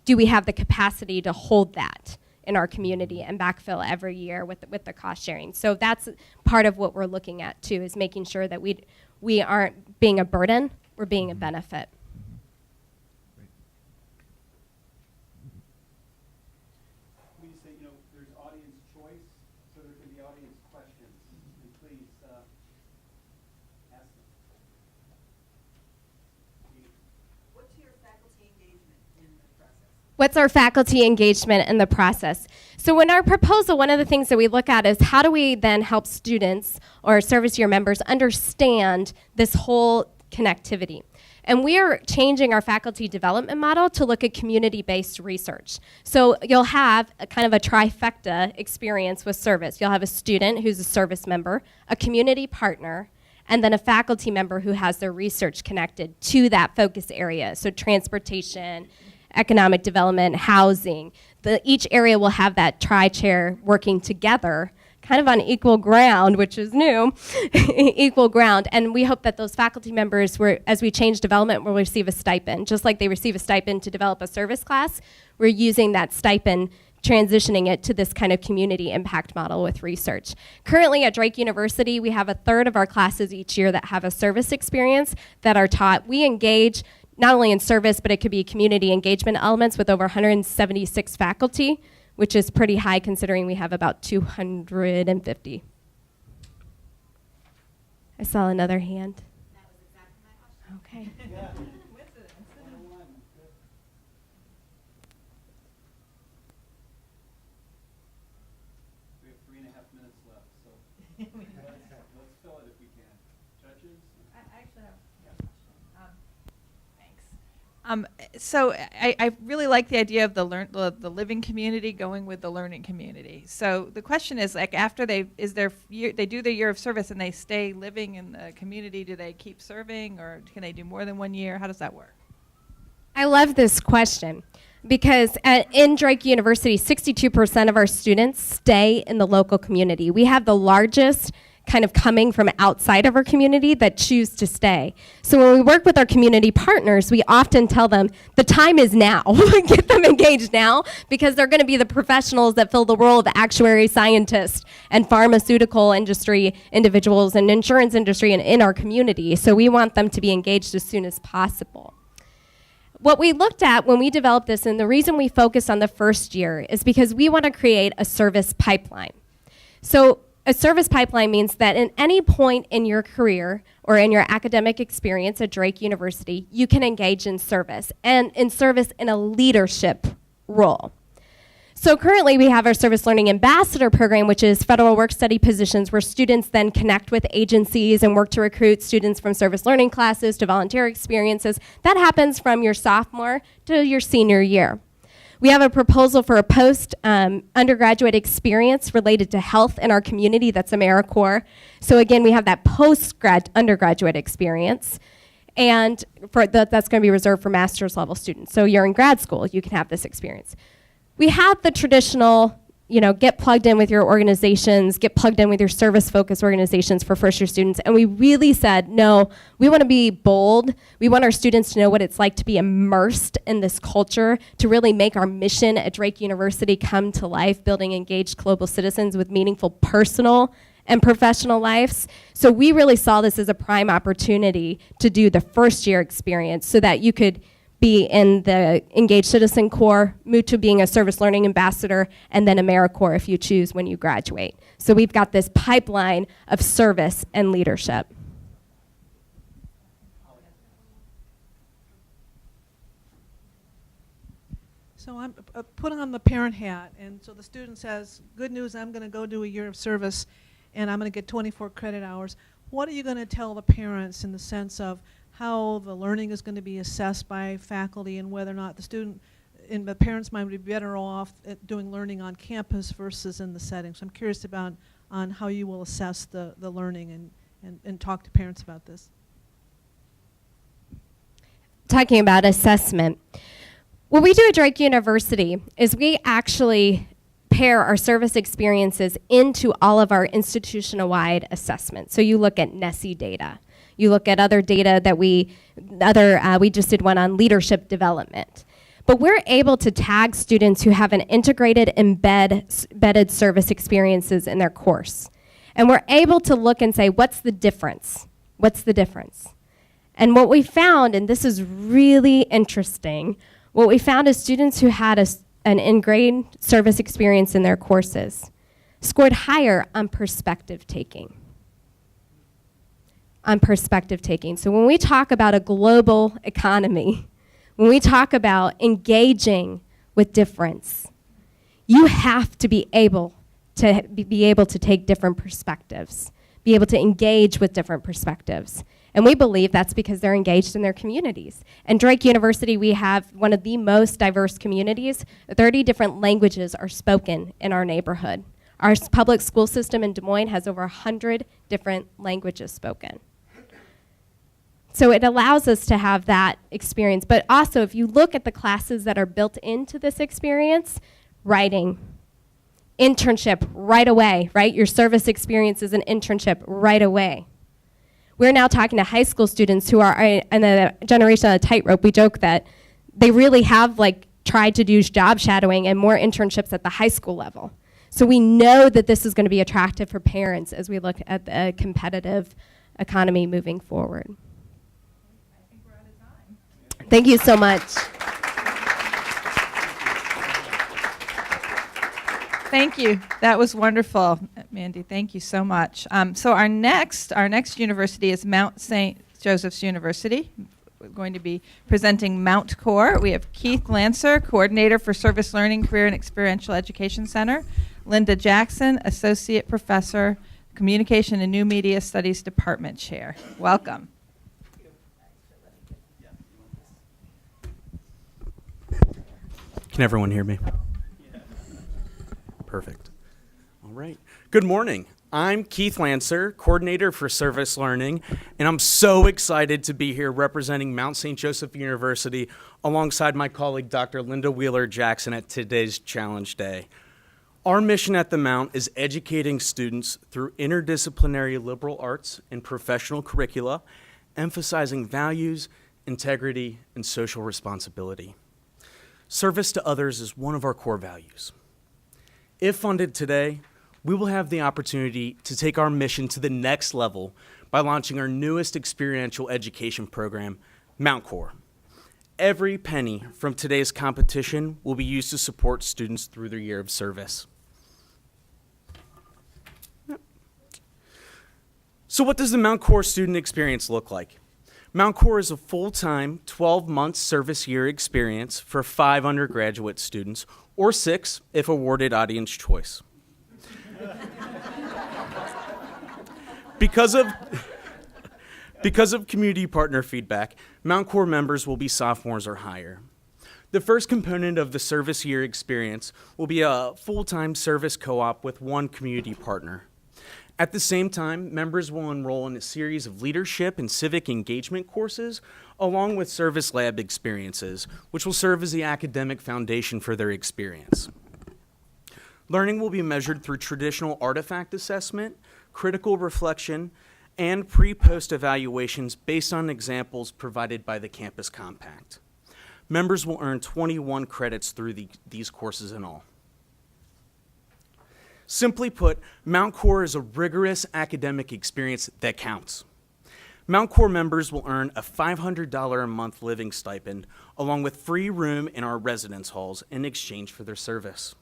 do we have the capacity to hold that in our community and backfill every year with the cost sharing? So that's part of what we're looking at too, is making sure that we aren't being a burden, we're being a benefit. Please say, there's audience choice, so there can be audience questions. And please ask them. What's your faculty engagement in the process? What's our faculty engagement in the process? So in our proposal, one of the things that we look at is how do we then help students or service year members understand this whole connectivity? And we are changing our faculty development model to look at community-based research. So you'll have a kind of a trifecta experience with service. You'll have a student who's a service member, a community partner, and then a faculty member who has their research connected to that focus area. So transportation, economic development, housing. Each area will have that tri-chair working together, kind of on equal ground, which is new, equal ground. And we hope that those faculty members, as we change development, will receive a stipend. Just like they receive a stipend to develop a service class, we're using that stipend, transitioning it to this kind of community impact model with research. Currently at Drake University, we have a third of our classes each year that have a service experience that are taught. We engage not only in service, but it could be community engagement elements with over 176 faculty, which is pretty high considering we have about 250. I saw another hand. That was exactly my question. Okay. We have 3.5 minutes left, so let's fill it if we can. Judges? I actually have a question. Thanks. So I really like the idea of the living community going with the learning community. So the question is, like, after they do their year of service and they stay living in the community, do they keep serving, or can they do more than 1 year? How does that work? I love this question because in Drake University, 62% of our students stay in the local community. We have the largest kind of coming from outside of our community that choose to stay. So when we work with our community partners, we often tell them the time is now. Get them engaged now, because they're going to be the professionals that fill the role of actuary, scientists, and pharmaceutical industry individuals and insurance industry in our community. So we want them to be engaged as soon as possible. What we looked at when we developed this, and the reason we focused on the first year, is because we want to create a service pipeline. So a service pipeline means that at any point in your career or in your academic experience at Drake University, you can engage in service, and in service in a leadership role. So currently we have our Service Learning Ambassador program, which is federal work-study positions where students then connect with agencies and work to recruit students from service learning classes to volunteer experiences. That happens from your sophomore to your senior year. We have a proposal for a post-undergraduate experience related to health in our community. That's AmeriCorps. So again, we have that post-undergraduate experience. And that's going to be reserved for master's level students. So you're in grad school, you can have this experience. We have the traditional, get plugged in with your organizations, get plugged in with your service-focused organizations for first-year students. And we really said, no, we want to be bold. We want our students to know what it's like to be immersed in this culture, to really make our mission at Drake University come to life, building engaged global citizens with meaningful personal and professional lives. So we really saw this as a prime opportunity to do the first-year experience so that you could be in the Engaged Citizen Corps, move to being a Service Learning Ambassador, and then AmeriCorps if you choose when you graduate. So we've got this pipeline of service and leadership. So I'm put on the parent hat, and so the student says, good news, I'm going to go do a year of service, and I'm going to get 24 credit hours. What are you going to tell the parents in the sense of how the learning is going to be assessed by faculty, and whether or not the student, in the parents' mind, would be better off at doing learning on campus versus in the setting? So I'm curious about on how you will assess the learning and talk to parents about this. Talking about assessment. What we do at Drake University is we actually pair our service experiences into all of our institutional-wide assessments. So you look at NESI data. You look at other data that we just did one on leadership development. But we're able to tag students who have an integrated embedded service experiences in their course. And we're able to look and say, what's the difference? What's the difference? And what we found, and this is really interesting, what we found is students who had an ingrained service experience in their courses scored higher on perspective taking. So when we talk about a global economy, when we talk about engaging with difference, you have to be able to take different perspectives, be able to engage with different perspectives. And we believe that's because they're engaged in their communities. And Drake University, we have one of the most diverse communities. 30 different languages are spoken in our neighborhood. Our public school system in Des Moines has over 100 different languages spoken. So it allows us to have that experience. But also, if you look at the classes that are built into this experience, writing, internship right away, right? Your service experience is an internship right away. We're now talking to high school students who are in a generation on a tightrope. We joke that they really have tried to do job shadowing and more internships at the high school level. So we know that this is going to be attractive for parents as we look at the competitive economy moving forward. I think we're out of time. Thank you so much. Thank you. That was wonderful, Mandy. Thank you so much. So our next university is Mount St. Joseph's University. We're going to be presenting Mount Core. We have Keith Lancer, Coordinator for Service Learning, Career and Experiential Education Center. Linda Jackson, Associate Professor, Communication and New Media Studies Department Chair. Welcome. Can everyone hear me? Perfect. All right. Good morning. I'm Keith Lancer, Coordinator for Service Learning, and I'm so excited to be here representing Mount St. Joseph University alongside my colleague, Dr. Linda Wheeler Jackson, at today's Challenge Day. Our mission at the Mount is educating students through interdisciplinary liberal arts and professional curricula, emphasizing values, integrity, and social responsibility. Service to others is one of our core values. If funded today, we will have the opportunity to take our mission to the next level by launching our newest experiential education program, Mount Core. Every penny from today's competition will be used to support students through their year of service. So what does the Mount Core student experience look like? Mount Core is a full-time, 12-month service year experience for 5 undergraduate students, or 6 if awarded audience choice. Because of community partner feedback, Mount Core members will be sophomores or higher. The first component of the service year experience will be a full-time service co-op with one community partner. At the same time, members will enroll in a series of leadership and civic engagement courses, along with service lab experiences, which will serve as the academic foundation for their experience. Learning will be measured through traditional artifact assessment, critical reflection, and pre-post evaluations based on examples provided by the Campus Compact. Members will earn 21 credits through these courses in all. Simply put, Mount Core is a rigorous academic experience that counts. Mount Core members will earn a $500 a month living stipend, along with free room in our residence halls in exchange for their service.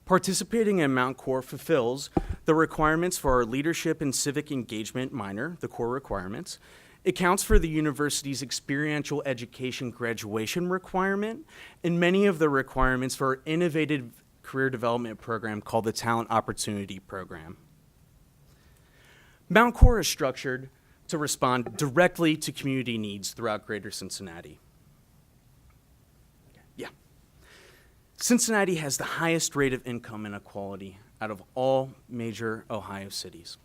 Participating in Mount Core fulfills the requirements for our leadership and civic engagement minor, the core requirements. It counts for the university's experiential education graduation requirement and many of the requirements for our innovative career development program called the Talent Opportunity Program. Mount Core is structured to respond directly to community needs throughout Greater Cincinnati. Cincinnati has the highest rate of income inequality out of all major Ohio cities.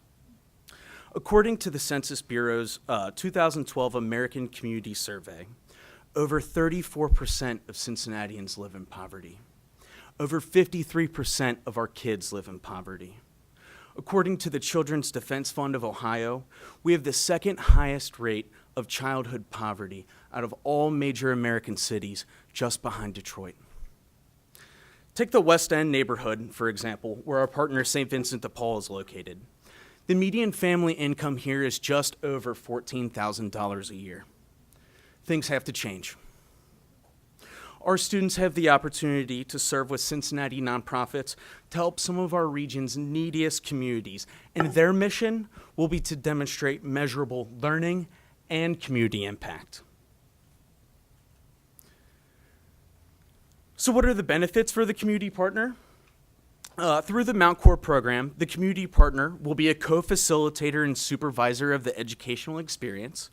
According to the Census Bureau's 2012 American Community Survey, over 34% of Cincinnatians live in poverty. Over 53% of our kids live in poverty. According to the Children's Defense Fund of Ohio, we have the second highest rate of childhood poverty out of all major American cities, just behind Detroit. Take the West End neighborhood, for example, where our partner St. Vincent de Paul is located. The median family income here is just over $14,000 a year. Things have to change. Our students have the opportunity to serve with Cincinnati nonprofits to help some of our region's neediest communities, and their mission will be to demonstrate measurable learning and community impact. So what are the benefits for the community partner? Through the Mount Core program, the community partner will be a co-facilitator and supervisor of the educational experience.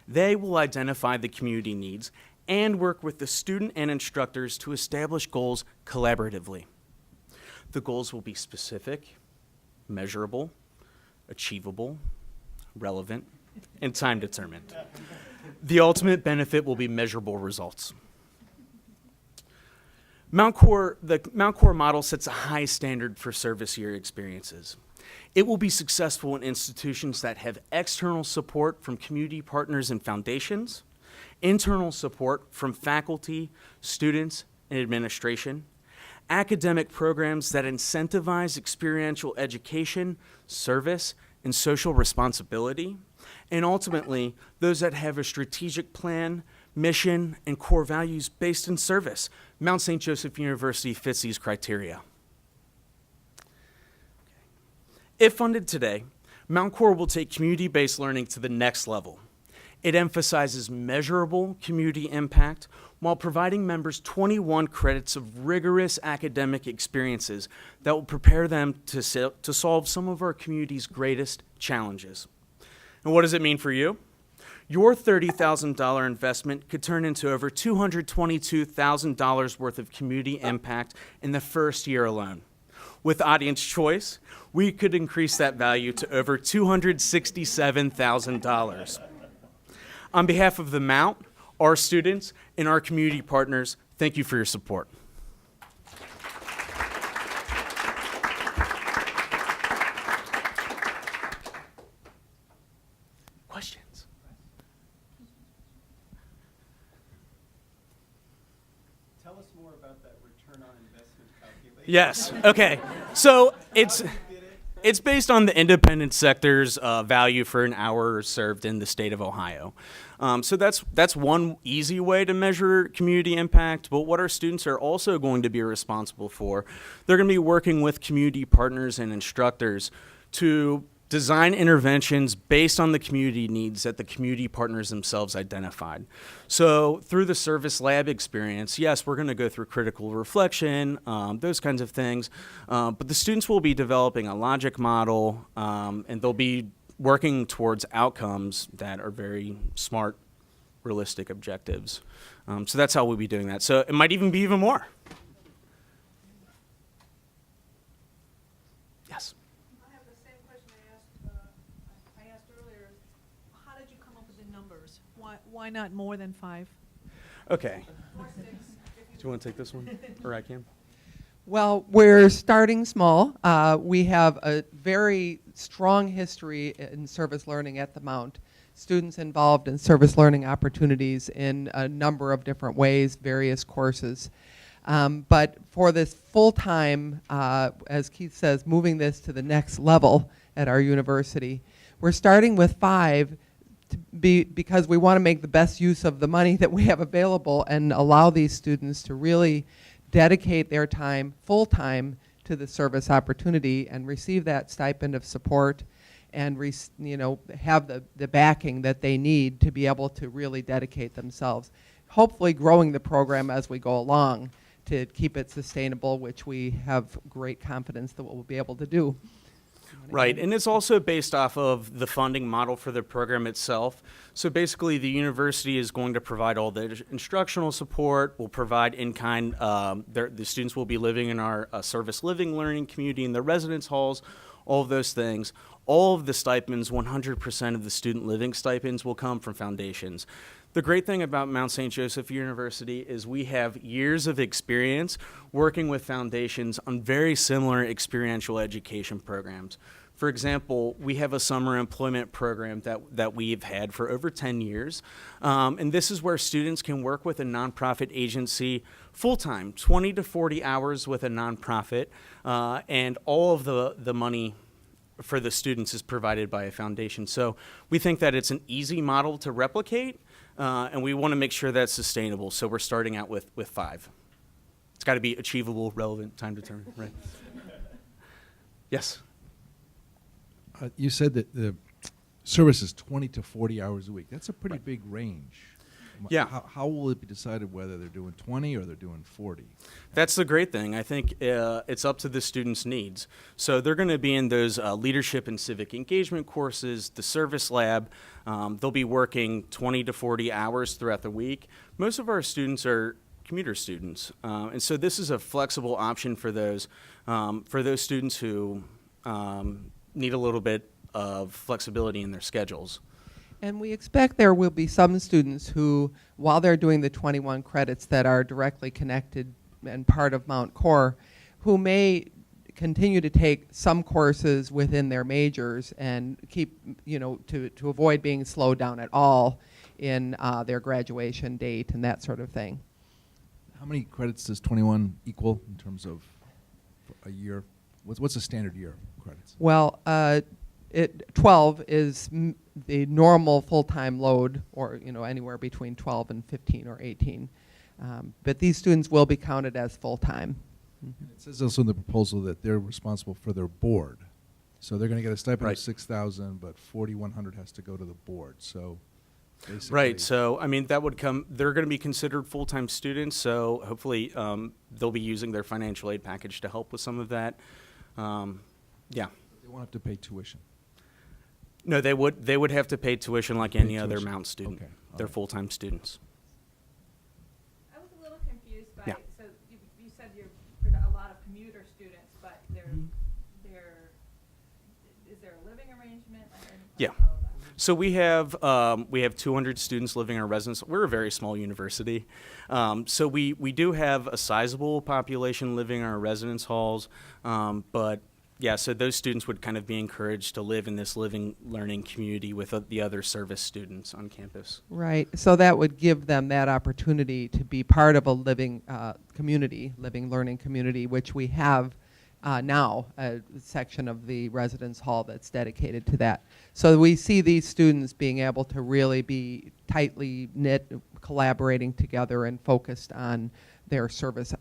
They will identify the community needs and work with the student and instructors to establish goals collaboratively. The goals will be specific, measurable, achievable, relevant, and time determined. The ultimate benefit will be measurable results. The Mount Core model sets a high standard for service year experiences. It will be successful in institutions that have external support from community partners and foundations, internal support from faculty, students, and administration, academic programs that incentivize experiential education, service, and social responsibility, and ultimately, those that have a strategic plan, mission, and core values based in service. Mount St. Joseph University fits these criteria. If funded today, Mount Core will take community-based learning to the next level. It emphasizes measurable community impact while providing members 21 credits of rigorous academic experiences that will prepare them to solve some of our community's greatest challenges. And what does it mean for you? Your $30,000 investment could turn into over $222,000 worth of community impact in the first year alone. With audience choice, we could increase that value to over $267,000. On behalf of the Mount, our students, and our community partners, thank you for your support. Questions? Tell us more about that return on investment calculation. Yes, okay. So it's based on the independent sector's value for an hour served in the state of Ohio. So that's one easy way to measure community impact, but what our students are also going to be responsible for, they're going to be working with community partners and instructors to design interventions based on the community needs that the community partners themselves identified. So through the service lab experience, yes, we're going to go through critical reflection, those kinds of things, but the students will be developing a logic model, and they'll be working towards outcomes that are very smart, realistic objectives. So that's how we'll be doing that. So it might even be even more. Yes. I have the same question I asked earlier. How did you come up with the numbers? Why not more than 5? Okay. Do you want to take this one? Or I can? Well, we're starting small. We have a very strong history in service learning at the Mount. Students involved in service learning opportunities in a number of different ways, various courses. But for this full-time, as Keith says, moving this to the next level at our university, we're starting with 5 because we want to make the best use of the money that we have available and allow these students to really dedicate their time, full-time, to the service opportunity and receive that stipend of support and have the backing that they need to be able to really dedicate themselves. Hopefully growing the program as we go along to keep it sustainable, which we have great confidence that we'll be able to do. Right, and it's also based off of the funding model for the program itself. So basically, the university is going to provide all the instructional support, will provide in-kind, the students will be living in our service living learning community in the residence halls, all of those things. All of the stipends, 100% of the student living stipends will come from foundations. The great thing about Mount St. Joseph University is we have years of experience working with foundations on very similar experiential education programs. For example, we have a summer employment program that we've had for over 10 years. And this is where students can work with a nonprofit agency full-time, 20 to 40 hours with a nonprofit. And all of the money for the students is provided by a foundation. So we think that it's an easy model to replicate, and we want to make sure that's sustainable. So we're starting out with 5. It's got to be achievable, relevant, time determined, right? Yes? You said that the service is 20 to 40 hours a week. That's a pretty big range. Yeah. How will it be decided whether they're doing 20 or they're doing 40? That's the great thing. I think it's up to the students' needs. So they're going to be in those leadership and civic engagement courses, the service lab. They'll be working 20 to 40 hours throughout the week. Most of our students are commuter students. And so this is a flexible option for those students who need a little bit of flexibility in their schedules. And we expect there will be some students who, while they're doing the 21 credits that are directly connected and part of Mount Core, who may continue to take some courses within their majors and keep, to avoid being slowed down at all in their graduation date and that sort of thing. How many credits does 21 equal in terms of a year? What's a standard year of credits? Well, 12 is the normal full-time load, or anywhere between 12 and 15 or 18. But these students will be counted as full-time. And it says also in the proposal that they're responsible for their board. So they're going to get a stipend Right. of $6,000, but $4,100 has to go to the board. So basically, Right. So, I mean, that would come, they're going to be considered full-time students. So hopefully they'll be using their financial aid package to help with some of that. Yeah. they won't have to pay tuition. No, they would have to pay tuition like any other tuition. Mount student. Okay, all They're right. full-time students. I was a little confused by, Yeah. so you said you're a lot of commuter students, but is there a living arrangement? I didn't quite Yeah. follow that. So we have 200 students living in our residence. We're a very small university. So we do have a sizable population living in our residence halls. But yeah, so those students would kind of be encouraged to live in this living learning community with the other service students on campus. Right. So that would give them that opportunity to be part of a living community, living learning community, which we have now, a section of the residence hall that's dedicated to that. So we see these students being able to really be tightly knit, collaborating together and focused on their service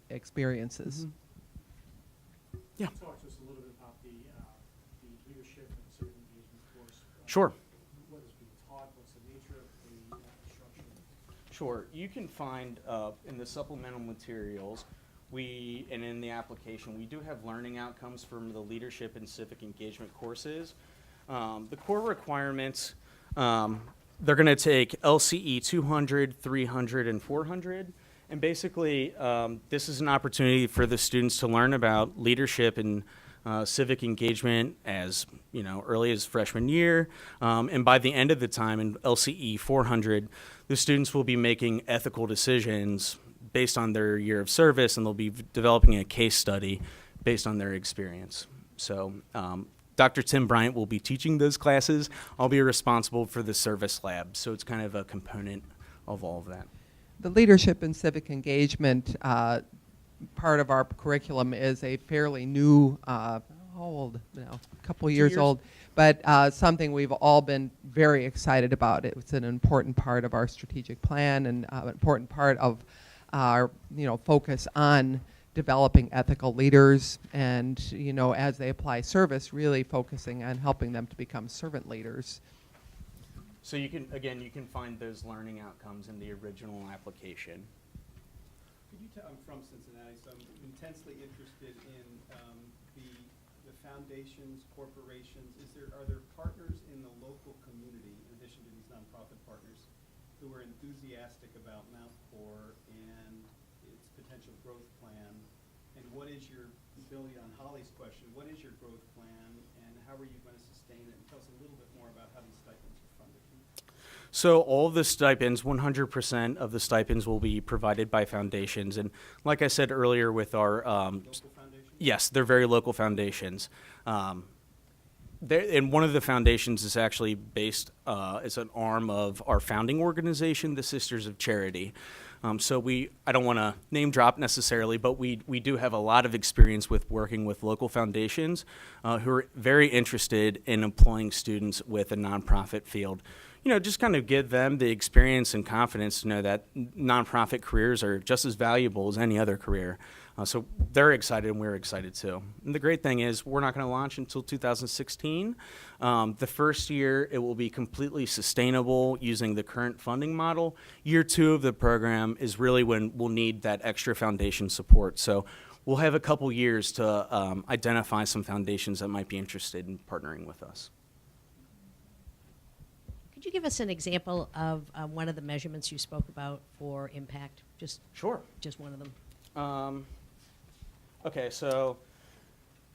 experiences. Yeah. Talk to us a little bit about the leadership and civic engagement course. Sure. What is being taught, what's the nature of the instruction? Sure. You can find in the supplemental materials, and in the application, we do have learning outcomes from the leadership and civic engagement courses. The core requirements, they're going to take LCE 200, 300, and 400. And basically, this is an opportunity for the students to learn about leadership and civic engagement as early as freshman year. And by the end of the time in LCE 400, the students will be making ethical decisions based on their year of service, and they'll be developing a case study based on their experience. So Dr. Tim Bryant will be teaching those classes. I'll be responsible for the service lab. So it's kind of a component of all of that. The leadership and civic engagement part of our curriculum is a fairly new, old, a couple years old, but something we've all been very excited about. It's an important part of our strategic plan and an important part of our focus on developing ethical leaders and as they apply service, really focusing on helping them to become servant leaders. So you can find those learning outcomes in the original application. Could you tell, I'm from Cincinnati, so I'm intensely interested in the foundations, corporations. Are there partners in the local community, in addition to these nonprofit partners, who are enthusiastic about Mount Core and its potential growth plan? And what is building on Holly's question, what is your growth plan and how are you going to sustain it? And tell us a little bit more about how these stipends are funded. So all of the stipends, 100% of the stipends will be provided by foundations. And like I said earlier with our Local foundations? yes, they're very local foundations. and one of the foundations is actually based, it's an arm of our founding organization, the Sisters of Charity. So I don't want to name drop necessarily, but we do have a lot of experience with working with local foundations who are very interested in employing students with a nonprofit field. Just kind of give them the experience and confidence to know that nonprofit careers are just as valuable as any other career. So they're excited and we're excited too. And the great thing is we're not going to launch until 2016. The first year it will be completely sustainable using the current funding model. Year 2 of the program is really when we'll need that extra foundation support. So we'll have a couple years to identify some foundations that might be interested in partnering with us. Could you give us an example of one of the measurements you spoke about for impact? Sure. Just one of them. Okay, so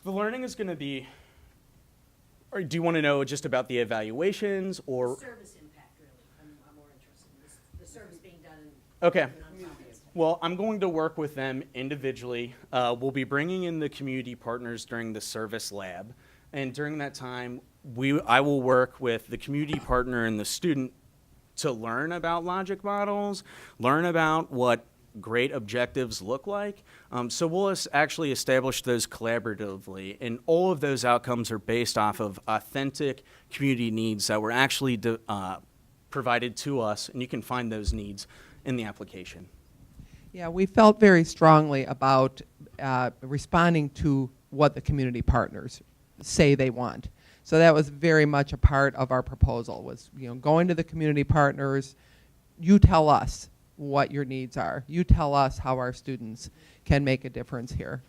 the learning is going to be, or do you want to know just about the evaluations or? Service impact, really. I'm more interested in the service being done in Okay. nonprofits. Well, I'm going to work with them individually. We'll be bringing in the community partners during the service lab. And during that time, I will work with the community partner and the student to learn about logic models, learn about what great objectives look like. So we'll actually establish those collaboratively, and all of those outcomes are based off of authentic community needs that were actually provided to us, and you can find those needs in the application. Yeah, we felt very strongly about responding to what the community partners say they want. So that was very much a part of our proposal, was going to the community partners, you tell us what your needs are. You tell us how our students can make a difference here.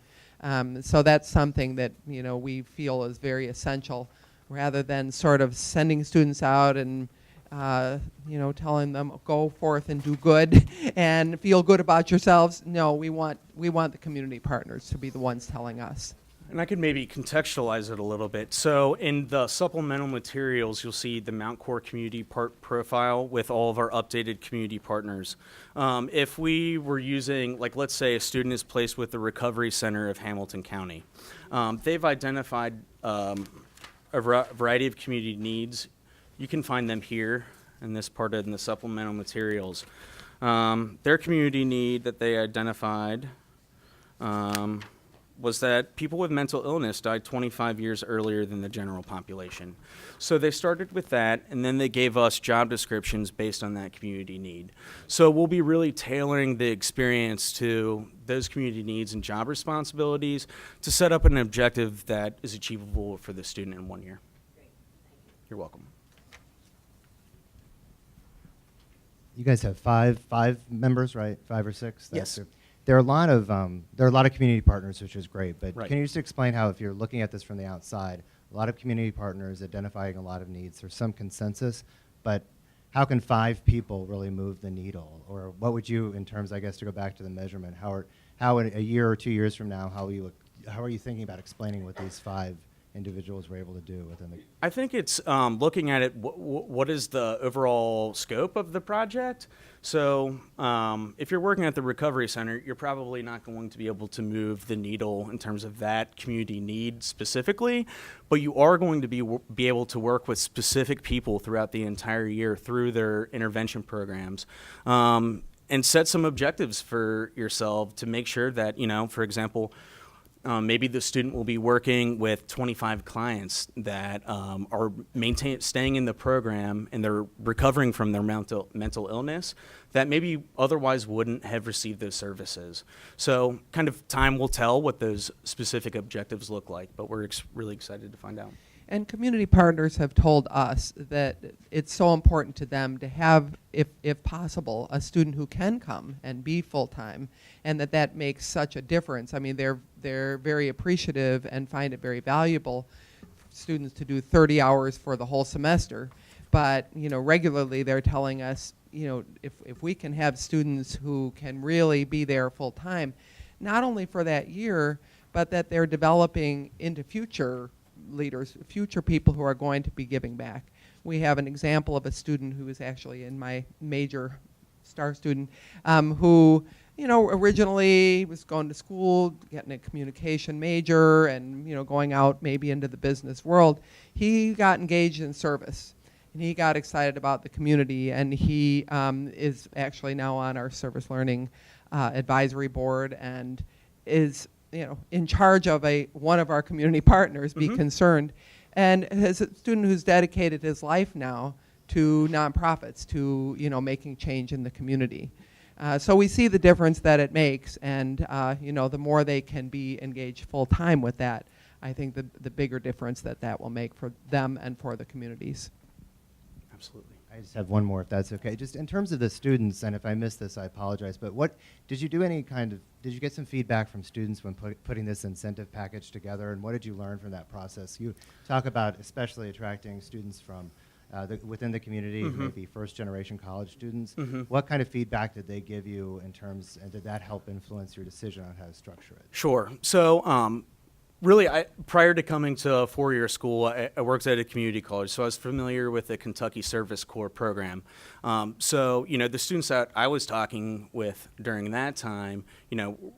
So that's something that we feel is very essential, rather than sort of sending students out and telling them go forth and do good and feel good about yourselves. No, we want the community partners to be the ones telling us. And I could maybe contextualize it a little bit. So in the supplemental materials, you'll see the Mount Core community profile with all of our updated community partners. If we were using, like, let's say a student is placed with the Recovery Center of Hamilton County. They've identified a variety of community needs. You can find them here in this part in the supplemental materials. Their community need that they identified was that people with mental illness died 25 years earlier than the general population. So they started with that, and then they gave us job descriptions based on that community need. So we'll be really tailoring the experience to those community needs and job responsibilities to set up an objective that is achievable for the student in 1 year. Great. Thank you. You're welcome. You guys have five members, right? 5 or 6? Yes. There are a lot of community partners, which is great. But Right. can you just explain how, if you're looking at this from the outside, a lot of community partners identifying a lot of needs, there's some consensus, but how can 5 people really move the needle? Or what would you, in terms, I guess, to go back to the measurement, how in a year or 2 years from now, how are you thinking about explaining what these 5 individuals were able to do within the? I think it's looking at it, what is the overall scope of the project? So if you're working at the Recovery Center, you're probably not going to be able to move the needle in terms of that community need specifically, but you are going to be able to work with specific people throughout the entire year through their intervention programs. And set some objectives for yourself to make sure that, for example, maybe the student will be working with 25 clients that are staying in the program, and they're recovering from their mental illness that maybe otherwise wouldn't have received those services. So kind of time will tell what those specific objectives look like, but we're really excited to find out. And community partners have told us that it's so important to them to have, if possible, a student who can come and be full-time, and that makes such a difference. I mean, they're very appreciative and find it very valuable for students to do 30 hours for the whole semester. But, regularly they're telling us, if we can have students who can really be there full-time, not only for that year, but that they're developing into future leaders, future people who are going to be giving back. We have an example of a student who is actually in my major star student who originally was going to school, getting a communication major, and going out maybe into the business world. He got engaged in service, and he got excited about the community, and he is actually now on our service learning advisory board, and is in charge of one of our community partners, Be Concerned, and is a student who's dedicated his life now to nonprofits, to making change in the community. So we see the difference that it makes, and the more they can be engaged full time with that, I think the bigger difference that will make for them and for the communities. Absolutely. I just have one more, if that's okay. Just in terms of the students, and if I missed this, I apologize, but did you get some feedback from students when putting this incentive package together, and what did you learn from that process? You talk about especially attracting students from within the community, maybe first-generation college students. What kind of feedback did they give you in terms, and did that help influence your decision on how to structure it? Sure. So really, prior to coming to a four-year school, I worked at a community college, so I was familiar with the Kentucky Service Corps program. So, the students that I was talking with during that time,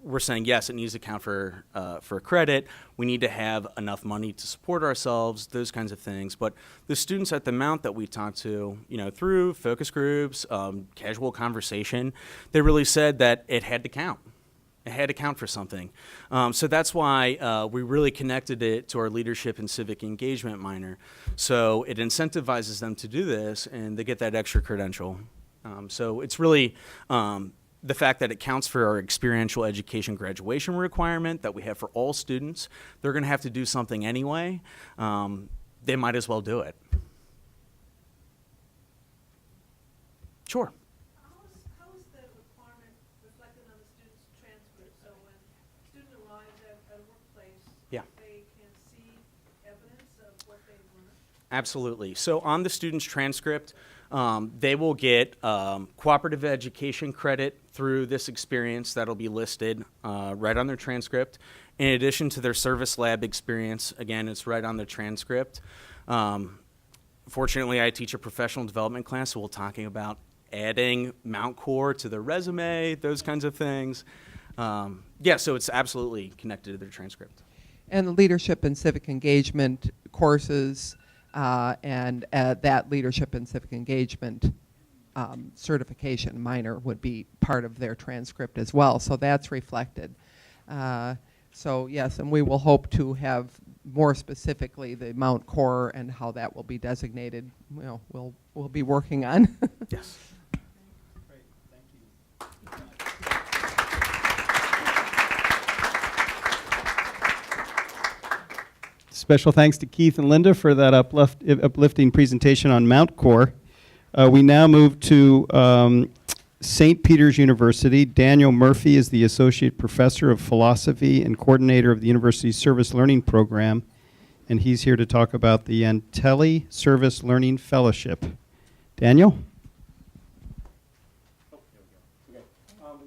were saying, yes, it needs to count for credit. We need to have enough money to support ourselves, those kinds of things. But the students at the Mount that we talked to, through focus groups, casual conversation, they really said that it had to count. It had to count for something. So that's why we really connected it to our leadership and civic engagement minor. So it incentivizes them to do this, and they get that extra credential. So it's really the fact that it counts for our experiential education graduation requirement that we have for all students. They're going to have to do something anyway. They might as well do it. Sure. How is the requirement reflected on the student's transcript? So when a student arrives at a workplace, Yeah. they can see evidence of what they've learned? Absolutely. So on the student's transcript, they will get cooperative education credit through this experience that'll be listed right on their transcript. In addition to their service lab experience, again, it's right on their transcript. Fortunately, I teach a professional development class, so we're talking about adding Mount Core to their resume, those kinds of things. Yeah, so it's absolutely connected to their transcript. And the leadership and civic engagement courses and that leadership and civic engagement certification minor would be part of their transcript as well. So that's reflected. So yes, and we will hope to have more specifically the Mount Core and how that will be designated. We'll be working on. Yes. Great, thank you. Special thanks to Keith and Linda for that uplifting presentation on Mount Core. We now move to St. Peter's University. Daniel Murphy is the Associate Professor of Philosophy and Coordinator of the University's Service Learning Program, and he's here to talk about the Antelli Service Learning Fellowship. Daniel? In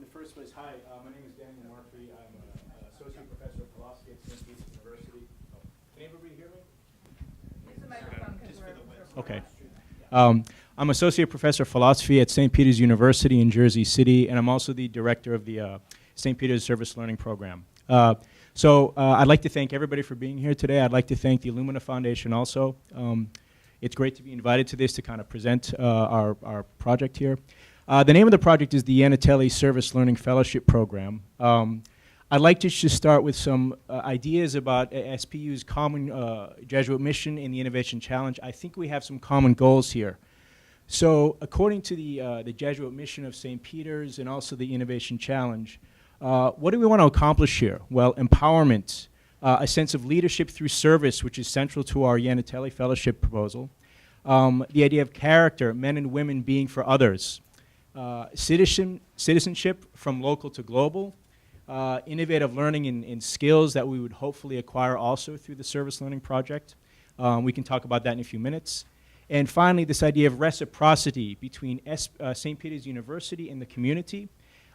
the first place, hi, my name is Daniel Murphy. I'm an Associate Professor of Philosophy at St. Peter's University. Can everybody hear me? Okay. I'm Associate Professor of Philosophy at St. Peter's University in Jersey City, and I'm also the Director of the St. Peter's Service Learning Program. So I'd like to thank everybody for being here today. I'd like to thank the Illumina Foundation also. It's great to be invited to this to kind of present our project here. The name of the project is the Anatelli Service Learning Fellowship Program. I'd like to just start with some ideas about SPU's common Jesuit mission and the Innovation Challenge. I think we have some common goals here. So according to the Jesuit mission of St. Peter's and also the Innovation Challenge, what do we want to accomplish here? Well, empowerment, a sense of leadership through service, which is central to our Yanatelli Fellowship proposal. The idea of character, men and women being for others. Citizenship from local to global. Innovative learning and skills that we would hopefully acquire also through the Service Learning Project. We can talk about that in a few minutes. And finally, this idea of reciprocity between St. Peter's University and the community.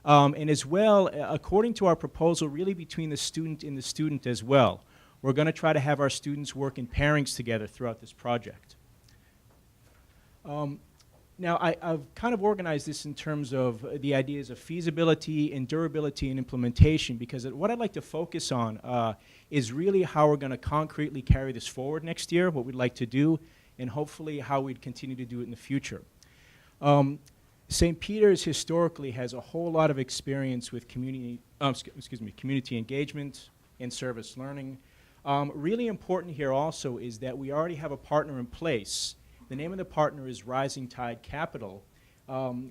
And as well, according to our proposal, really between the student and the student as well. We're going to try to have our students work in pairings together throughout this project. Now, I've kind of organized this in terms of the ideas of feasibility and durability and implementation, because what I'd like to focus on is really how we're going to concretely carry this forward next year, what we'd like to do, and hopefully how we'd continue to do it in the future. St. Peter's historically has a whole lot of experience with community engagement and service learning. Really important here also is that we already have a partner in place. The name of the partner is Rising Tide Capital.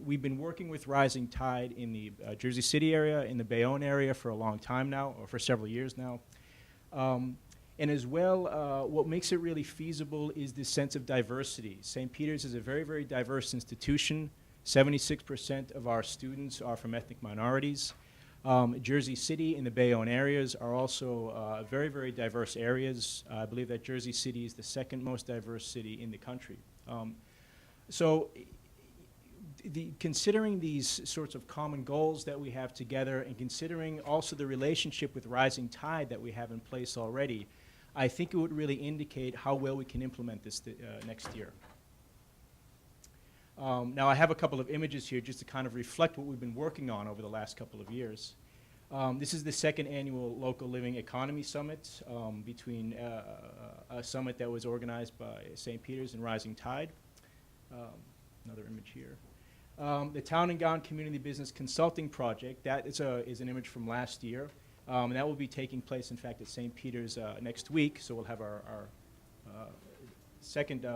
We've been working with Rising Tide in the Jersey City area, in the Bayonne area for a long time now, or for several years now. And as well, what makes it really feasible is this sense of diversity. St. Peter's is a very, very diverse institution. 76% of our students are from ethnic minorities. Jersey City and the Bayonne areas are also very, very diverse areas. I believe that Jersey City is the second most diverse city in the country. So considering these sorts of common goals that we have together, and considering also the relationship with Rising Tide that we have in place already, I think it would really indicate how well we can implement this next year. Now, I have a couple of images here just to kind of reflect what we've been working on over the last couple of years. This is the second annual Local Living Economy Summit, between a summit that was organized by St. Peter's and Rising Tide. Another image here. The Town and Gown Community Business Consulting Project, that is an image from last year. That will be taking place, in fact, at St. Peter's next week, so we'll have our second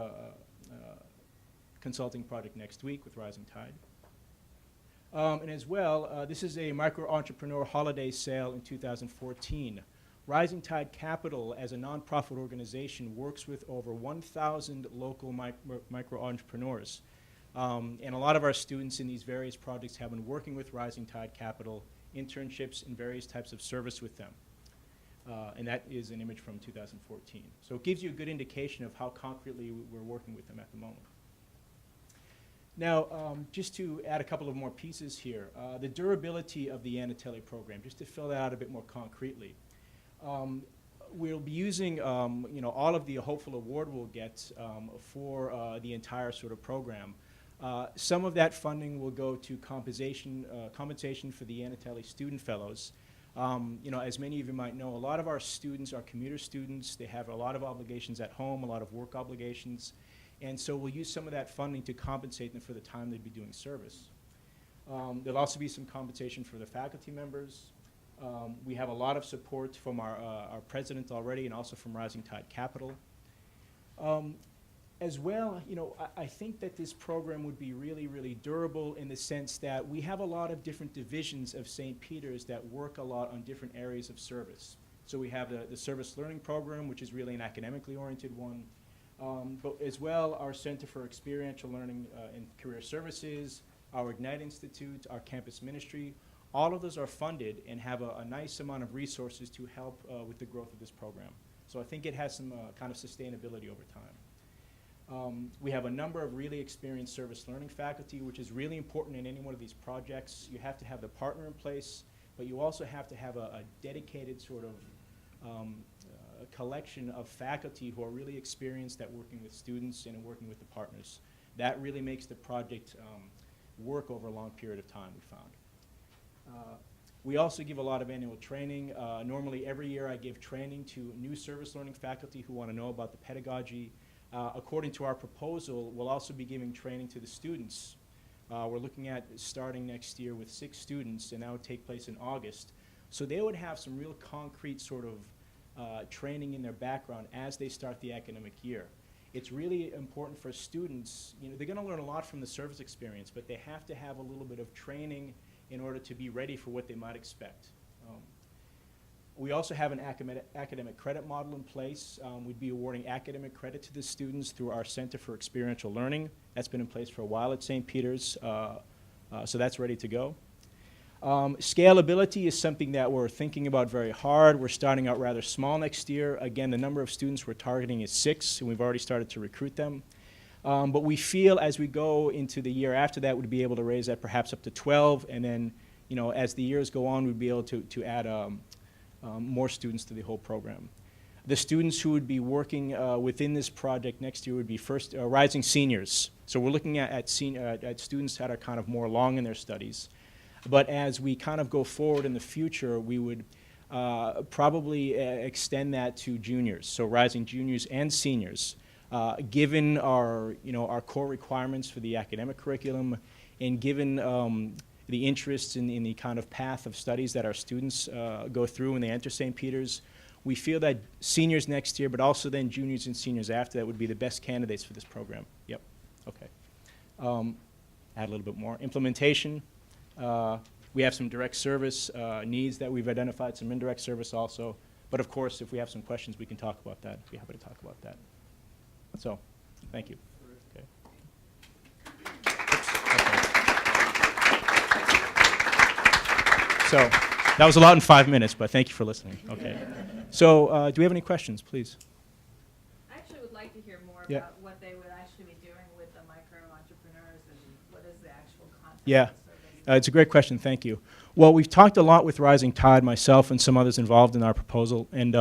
consulting project next week with Rising Tide. And as well, this is a micro-entrepreneur holiday sale in 2014. Rising Tide Capital, as a nonprofit organization, works with over 1,000 local micro-entrepreneurs. And a lot of our students in these various projects have been working with Rising Tide Capital, internships and various types of service with them. And that is an image from 2014. So it gives you a good indication of how concretely we're working with them at the moment. Now, just to add a couple of more pieces here, the durability of the Anatelli program, just to fill that out a bit more concretely. We'll be using all of the hopeful award we'll get for the entire sort of program. Some of that funding will go to compensation for the Anatelli Student Fellows. As many of you might know, a lot of our students are commuter students. They have a lot of obligations at home, a lot of work obligations. And so we'll use some of that funding to compensate them for the time they'd be doing service. There'll also be some compensation for the faculty members. We have a lot of support from our president already, and also from Rising Tide Capital. As well, I think that this program would be really, really durable in the sense that we have a lot of different divisions of St. Peter's that work a lot on different areas of service. So we have the service learning program, which is really an academically oriented one. But as well, our Center for Experiential Learning and Career Services, our Ignite Institute, our campus ministry, all of those are funded and have a nice amount of resources to help with the growth of this program. So I think it has some kind of sustainability over time. We have a number of really experienced service learning faculty, which is really important in any one of these projects. You have to have the partner in place, but you also have to have a dedicated sort of a collection of faculty who are really experienced at working with students and working with the partners. That really makes the project work over a long period of time, we found. We also give a lot of annual training. Normally every year I give training to new service learning faculty who want to know about the pedagogy. According to our proposal, we'll also be giving training to the students. We're looking at starting next year with 6 students, and that would take place in August. So they would have some real concrete sort of training in their background as they start the academic year. It's really important for students, they're going to learn a lot from the service experience, but they have to have a little bit of training in order to be ready for what they might expect. We also have an academic credit model in place. We'd be awarding academic credit to the students through our Center for Experiential Learning. That's been in place for a while at St. Peter's, so that's ready to go. Scalability is something that we're thinking about very hard. We're starting out rather small next year. Again, the number of students we're targeting is 6, and we've already started to recruit them. But we feel as we go into the year after that, we'd be able to raise that perhaps up to 12, and then, as the years go on, we'd be able to add more students to the whole program. The students who would be working within this project next year would be first rising seniors. So we're looking at students that are kind of more along in their studies. But as we kind of go forward in the future, we would probably extend that to juniors, so rising juniors and seniors. Given our, our core requirements for the academic curriculum, and given the interests in the kind of path of studies that our students go through when they enter St. Peter's, we feel that seniors next year, but also then juniors and seniors after that would be the best candidates for this program. Yep. Okay. Add a little bit more. Implementation. We have some direct service needs that we've identified, some indirect service also. But of course, if we have some questions, we can talk about that. I'd be happy to talk about that. So, thank you. Okay. So, that was a lot in 5 minutes, but thank you for listening. Okay. So, do we have any questions, please? I actually would like to hear more Yeah. about what they would actually be doing with the micro-entrepreneurs and what is the actual content Yeah. of the survey. It's a great question, thank you. Well, we've talked a lot with Rising Tide, myself and some others involved in our proposal, and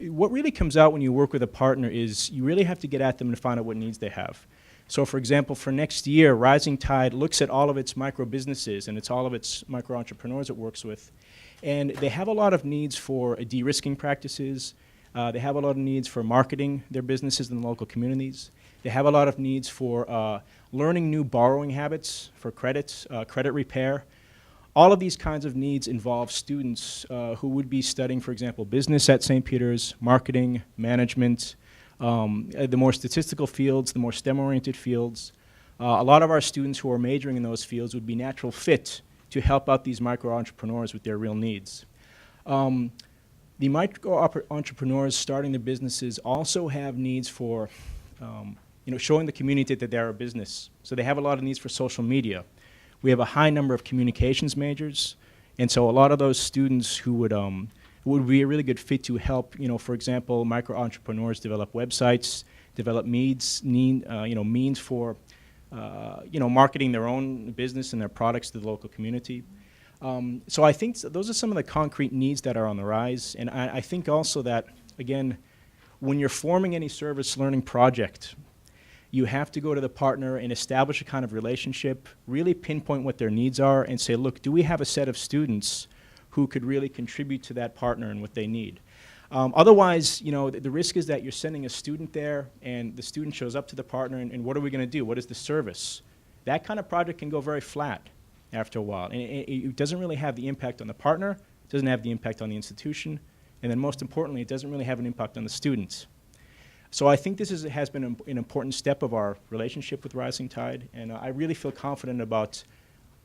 what really comes out when you work with a partner is you really have to get at them and find out what needs they have. So for example, for next year, Rising Tide looks at all of its micro businesses and it's all of its micro entrepreneurs it works with, and they have a lot of needs for de-risking practices. They have a lot of needs for marketing their businesses in the local communities. They have a lot of needs for learning new borrowing habits for credit repair. All of these kinds of needs involve students who would be studying, for example, business at St. Peter's, marketing, management, the more statistical fields, the more STEM-oriented fields. A lot of our students who are majoring in those fields would be natural fit to help out these micro-entrepreneurs with their real needs. The micro-entrepreneurs starting their businesses also have needs for showing the community that they're a business. So they have a lot of needs for social media. We have a high number of communications majors, and so a lot of those students who would be a really good fit to help, for example, micro-entrepreneurs develop websites, develop means for, marketing their own business and their products to the local community. So I think those are some of the concrete needs that are on the rise, and I think also that, again, when you're forming any service learning project, you have to go to the partner and establish a kind of relationship, really pinpoint what their needs are, and say, look, do we have a set of students who could really contribute to that partner and what they need? Otherwise, the risk is that you're sending a student there, and the student shows up to the partner, and what are we going to do? What is the service? That kind of project can go very flat after a while, and it doesn't really have the impact on the partner, it doesn't have the impact on the institution, and then most importantly, it doesn't really have an impact on the students. So I think this has been an important step of our relationship with Rising Tide, and I really feel confident about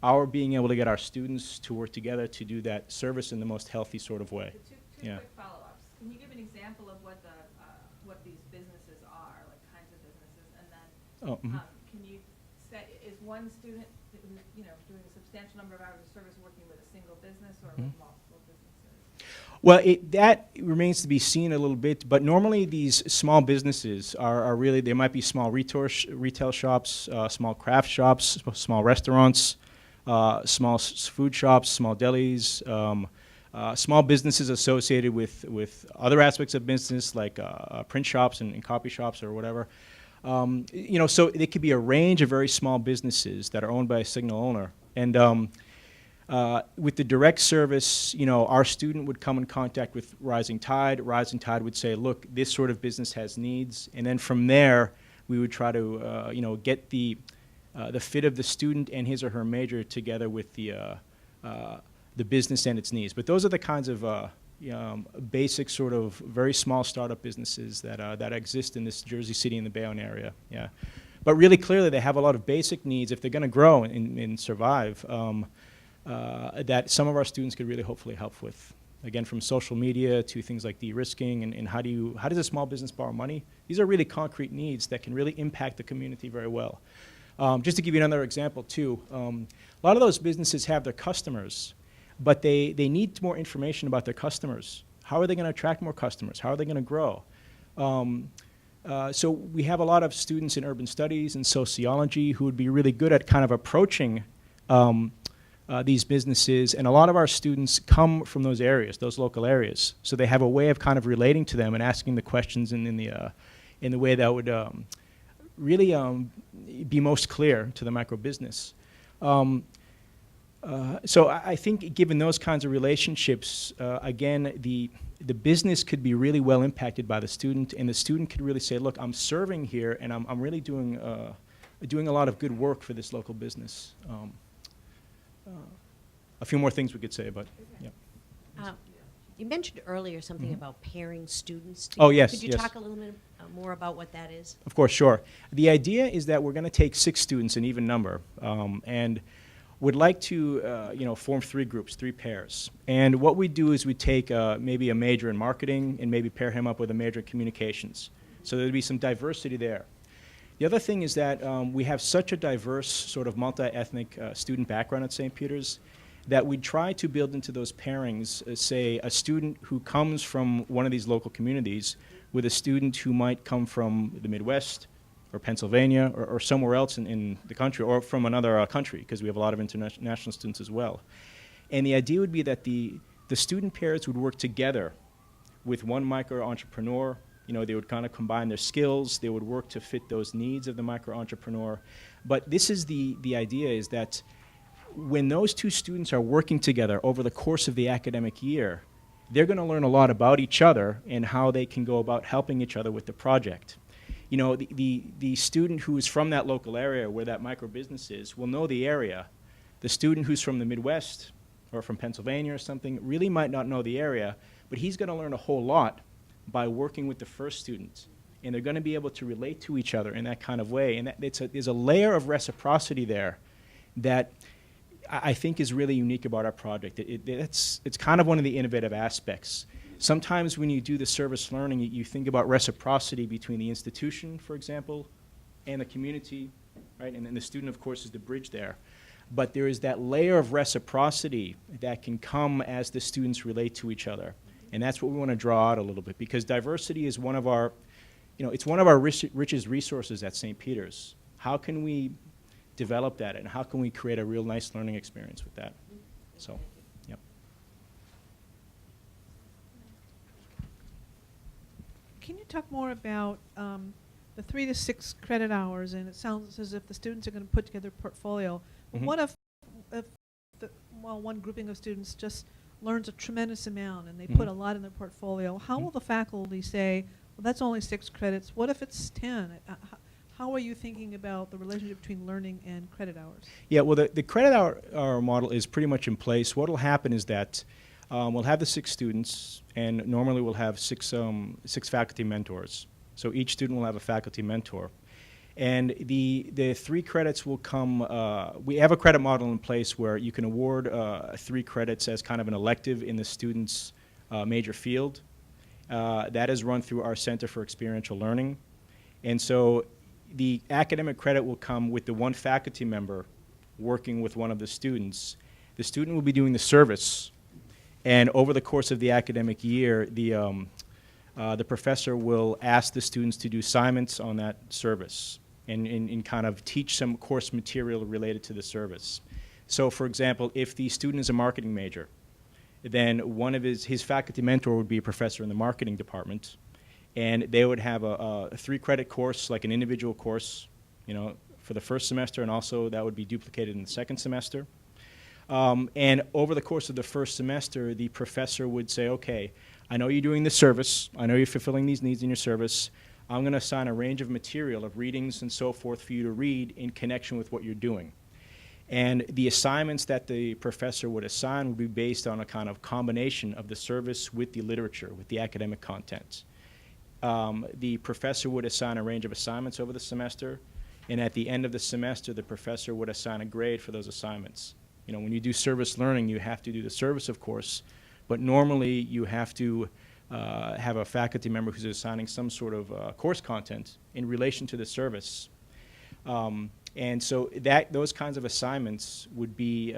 our being able to get our students to work together to do that service in the most healthy sort of way. Two Yeah. quick follow-ups. Can you give an example of what these businesses are, like kinds of businesses, and then can you say, is one student who's doing a substantial number of hours of service working with a single business or with multiple businesses? Well, that remains to be seen a little bit, but normally these small businesses are really, they might be small retail shops, small craft shops, small restaurants, small food shops, small delis, small businesses associated with other aspects of business like print shops and copy shops or whatever. So it could be a range of very small businesses that are owned by a single owner. And with the direct service, our student would come in contact with Rising Tide. Rising Tide would say, look, this sort of business has needs. And then from there, we would try to, get the fit of the student and his or her major together with the business and its needs. But those are the kinds of basic sort of very small startup businesses that exist in this Jersey City and the Bayonne area. Yeah. But really clearly, they have a lot of basic needs if they're going to grow and survive. That some of our students could really hopefully help with. Again, from social media to things like de-risking and how does a small business borrow money? These are really concrete needs that can really impact the community very well. Just to give you another example too, a lot of those businesses have their customers, but they need more information about their customers. How are they going to attract more customers? How are they going to grow? So we have a lot of students in urban studies and sociology who would be really good at kind of approaching these businesses, and a lot of our students come from those areas, those local areas. So they have a way of kind of relating to them and asking the questions in the way that would really be most clear to the micro business. So I think given those kinds of relationships, again, the business could be really well impacted by the student, and the student could really say, look, I'm serving here, and I'm really doing a lot of good work for this local business. A few more things we could say, but yeah. You mentioned earlier something about pairing students Oh, together. yes, Could you yes. talk a little bit more about what that is? Of course, sure. The idea is that we're going to take 6 students, an even number, and would like to form 3 groups, 3 pairs. And what we do is we take maybe a major in marketing and maybe pair him up with a major in communications. So there'd be some diversity there. The other thing is that we have such a diverse sort of multi-ethnic student background at St. Peter's that we try to build into those pairings, say, a student who comes from one of these local communities with a student who might come from the Midwest or Pennsylvania or somewhere else in the country, or from another country, because we have a lot of international students as well. And the idea would be that the student pairs would work together with one micro-entrepreneur. You know, they would kind of combine their skills. They would work to fit those needs of the micro-entrepreneur. But this is the idea, is that when those 2 students are working together over the course of the academic year, they're going to learn a lot about each other and how they can go about helping each other with the project. You know, the student who is from that local area where that micro-business is will know the area. The student who's from the Midwest or from Pennsylvania or something really might not know the area, but he's going to learn a whole lot by working with the first student. And they're going to be able to relate to each other in that kind of way. And there's a layer of reciprocity there that I think is really unique about our project. It's kind of one of the innovative aspects. Sometimes when you do the service learning, you think about reciprocity between the institution, for example, and the community, right? And then the student, of course, is the bridge there. But there is that layer of reciprocity that can come as the students relate to each other. And that's what we want to draw out a little bit, because diversity is one of our, it's one of our richest resources at St. Peter's. How can we develop that, and how can we create a real nice learning experience with that? So, yep. Can you talk more about the 3 to 6 credit hours? And it sounds as if the students are going to put together a portfolio. Mhm. What if one grouping of students just learns a tremendous amount and they put a lot in their portfolio? How will the faculty say, well, that's only 6 credits? What if it's 10? How are you thinking about the relationship between learning and credit hours? Yeah, well, the credit hour model is pretty much in place. What will happen is that we'll have the 6 students, and normally we'll have 6 faculty mentors. So each student will have a faculty mentor. And the 3 credits will come, we have a credit model in place where you can award 3 credits as kind of an elective in the student's major field. That is run through our Center for Experiential Learning. And so the academic credit will come with the 1 faculty member working with one of the students. The student will be doing the service, and over the course of the academic year, the professor will ask the students to do assignments on that service and kind of teach some course material related to the service. So, for example, if the student is a marketing major, then one of his faculty mentor would be a professor in the marketing department. And they would have a 3-credit course, like an individual course, for the first semester, and also that would be duplicated in the second semester. And over the course of the first semester, the professor would say, okay, I know you're doing this service. I know you're fulfilling these needs in your service. I'm going to assign a range of material, of readings and so forth, for you to read in connection with what you're doing. And the assignments that the professor would assign would be based on a kind of combination of the service with the literature, with the academic content. The professor would assign a range of assignments over the semester, and at the end of the semester, the professor would assign a grade for those assignments. When you do service learning, you have to do the service, of course, but normally you have to have a faculty member who's assigning some sort of course content in relation to the service. And so those kinds of assignments would be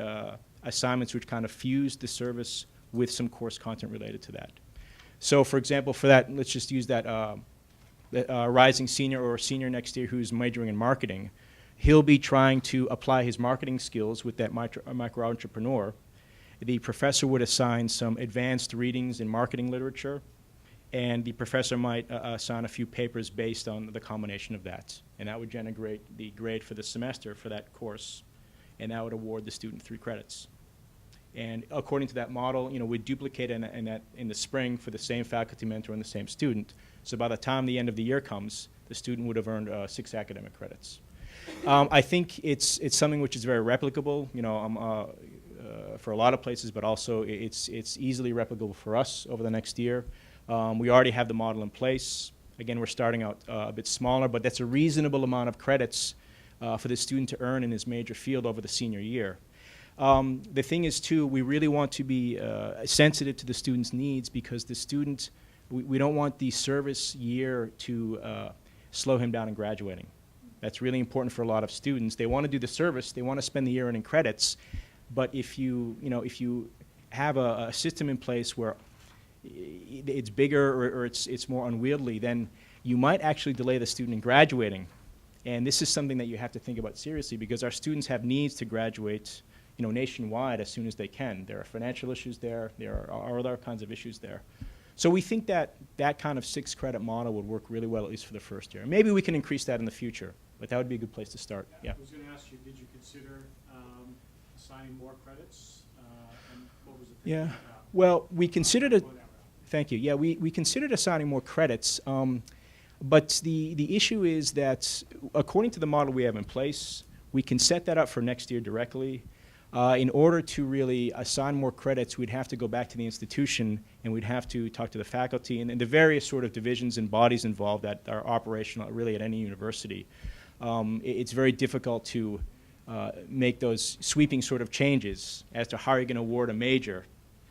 assignments which kind of fuse the service with some course content related to that. So, for example, for that, let's just use that rising senior or senior next year who's majoring in marketing. He'll be trying to apply his marketing skills with that micro entrepreneur. The professor would assign some advanced readings in marketing literature, and the professor might assign a few papers based on the combination of that. And that would generate the grade for the semester for that course, and that would award the student 3 credits. And according to that model, you know, we'd duplicate in the spring for the same faculty mentor and the same student. So by the time the end of the year comes, the student would have earned 6 academic credits. I think it's something which is very replicable, you know, for a lot of places, but also it's easily replicable for us over the next year. We already have the model in place. Again, we're starting out a bit smaller, but that's a reasonable amount of credits for the student to earn in his major field over the senior year. The thing is, too, we really want to be sensitive to the student's needs, because the student, we don't want the service year to slow him down in graduating. That's really important for a lot of students. They want to do the service, they want to spend the year earning credits, but if you have a system in place where it's bigger or it's more unwieldy, then you might actually delay the student in graduating. And this is something that you have to think about seriously, because our students have needs to graduate, you know, nationwide as soon as they can. There are financial issues there. There are other kinds of issues there. So we think that that kind of 6 credit model would work really well, at least for the first year. Maybe we can increase that in the future, but that would be a good place to start. Yeah. I was going to ask you, did you consider assigning more credits? And what was the thinking Yeah. about? Well, we considered it. going that route? Thank you. Yeah, we considered assigning more credits, but the issue is that according to the model we have in place, we can set that up for next year directly. In order to really assign more credits, we'd have to go back to the institution, and we'd have to talk to the faculty and the various sort of divisions and bodies involved that are operational really at any university. It's very difficult to make those sweeping sort of changes as to how you're going to award a major,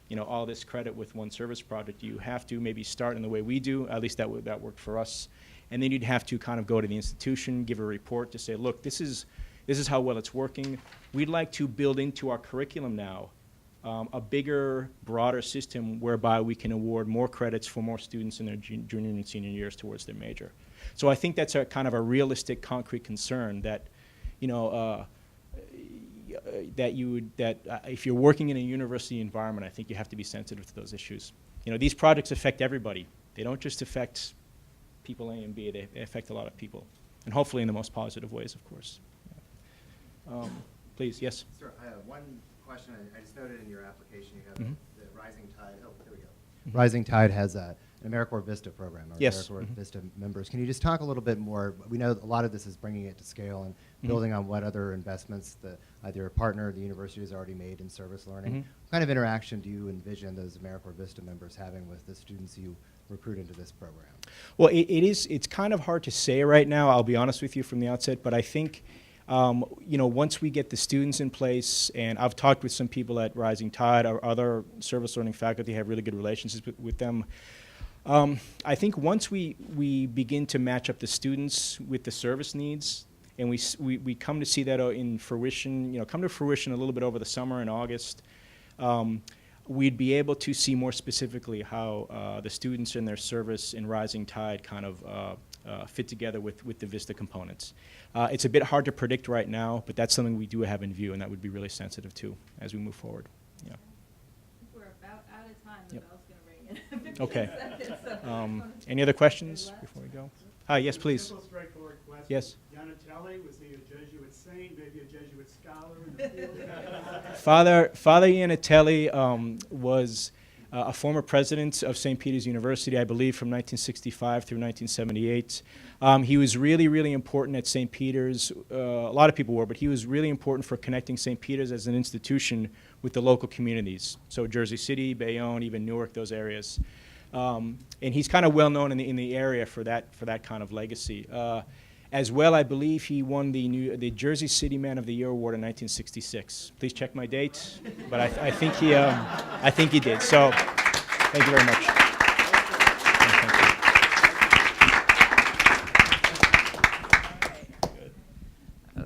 you know, all this credit with one service project. You have to maybe start in the way we do, at least that worked for us, and then you'd have to kind of go to the institution, give a report to say, look, this is how well it's working. We'd like to build into our curriculum now a bigger, broader system whereby we can award more credits for more students in their junior and senior years towards their major. So I think that's a kind of a realistic, concrete concern that, you know, if you're working in a university environment, I think you have to be sensitive to those issues. You know, these projects affect everybody. They don't just affect people A and B. They affect a lot of people, and hopefully in the most positive ways, of course. Please, yes. Sir, I have one question. I just noted in your application you have the Rising Tide. Oh, there we go. Rising Tide has an AmeriCorps Vista program. Or Yes. AmeriCorps Vista members. Can you just talk a little bit more? We know a lot of this is bringing it to scale and building on what other investments either a partner or the university has already made in service learning. What kind of interaction do you envision those AmeriCorps Vista members having with the students you recruit into this program? Well, it's kind of hard to say right now, I'll be honest with you from the outset, but I think you know, once we get the students in place, and I've talked with some people at Rising Tide, our other service learning faculty have really good relationships with them. I think once we begin to match up the students with the service needs, and we come to see that in fruition, you know, come to fruition a little bit over the summer in August, we'd be able to see more specifically how the students in their service in Rising Tide kind of fit together with the Vista components. It's a bit hard to predict right now, but that's something we do have in view, and that would be really sensitive to as we move forward. Yeah. We're about out of time. The Yep. bell's going to ring in 15 Okay. seconds. So. Any other questions before we go? Hi, yes, please. Simple, straightforward question. Yes. Donatelli, was he a Jesuit saint, maybe a Jesuit scholar in the field? Father Iannatelli was a former president of St. Peter's University, I believe, from 1965 through 1978. He was really, really important at St. Peter's. A lot of people were, but he was really important for connecting St. Peter's as an institution with the local communities. So Jersey City, Bayonne, even Newark, those areas. And he's kind of well known in the area for that kind of legacy. As well, I believe he won the Jersey City Man of the Year award in 1966. Please check my date, but I think he did. So, thank you very much.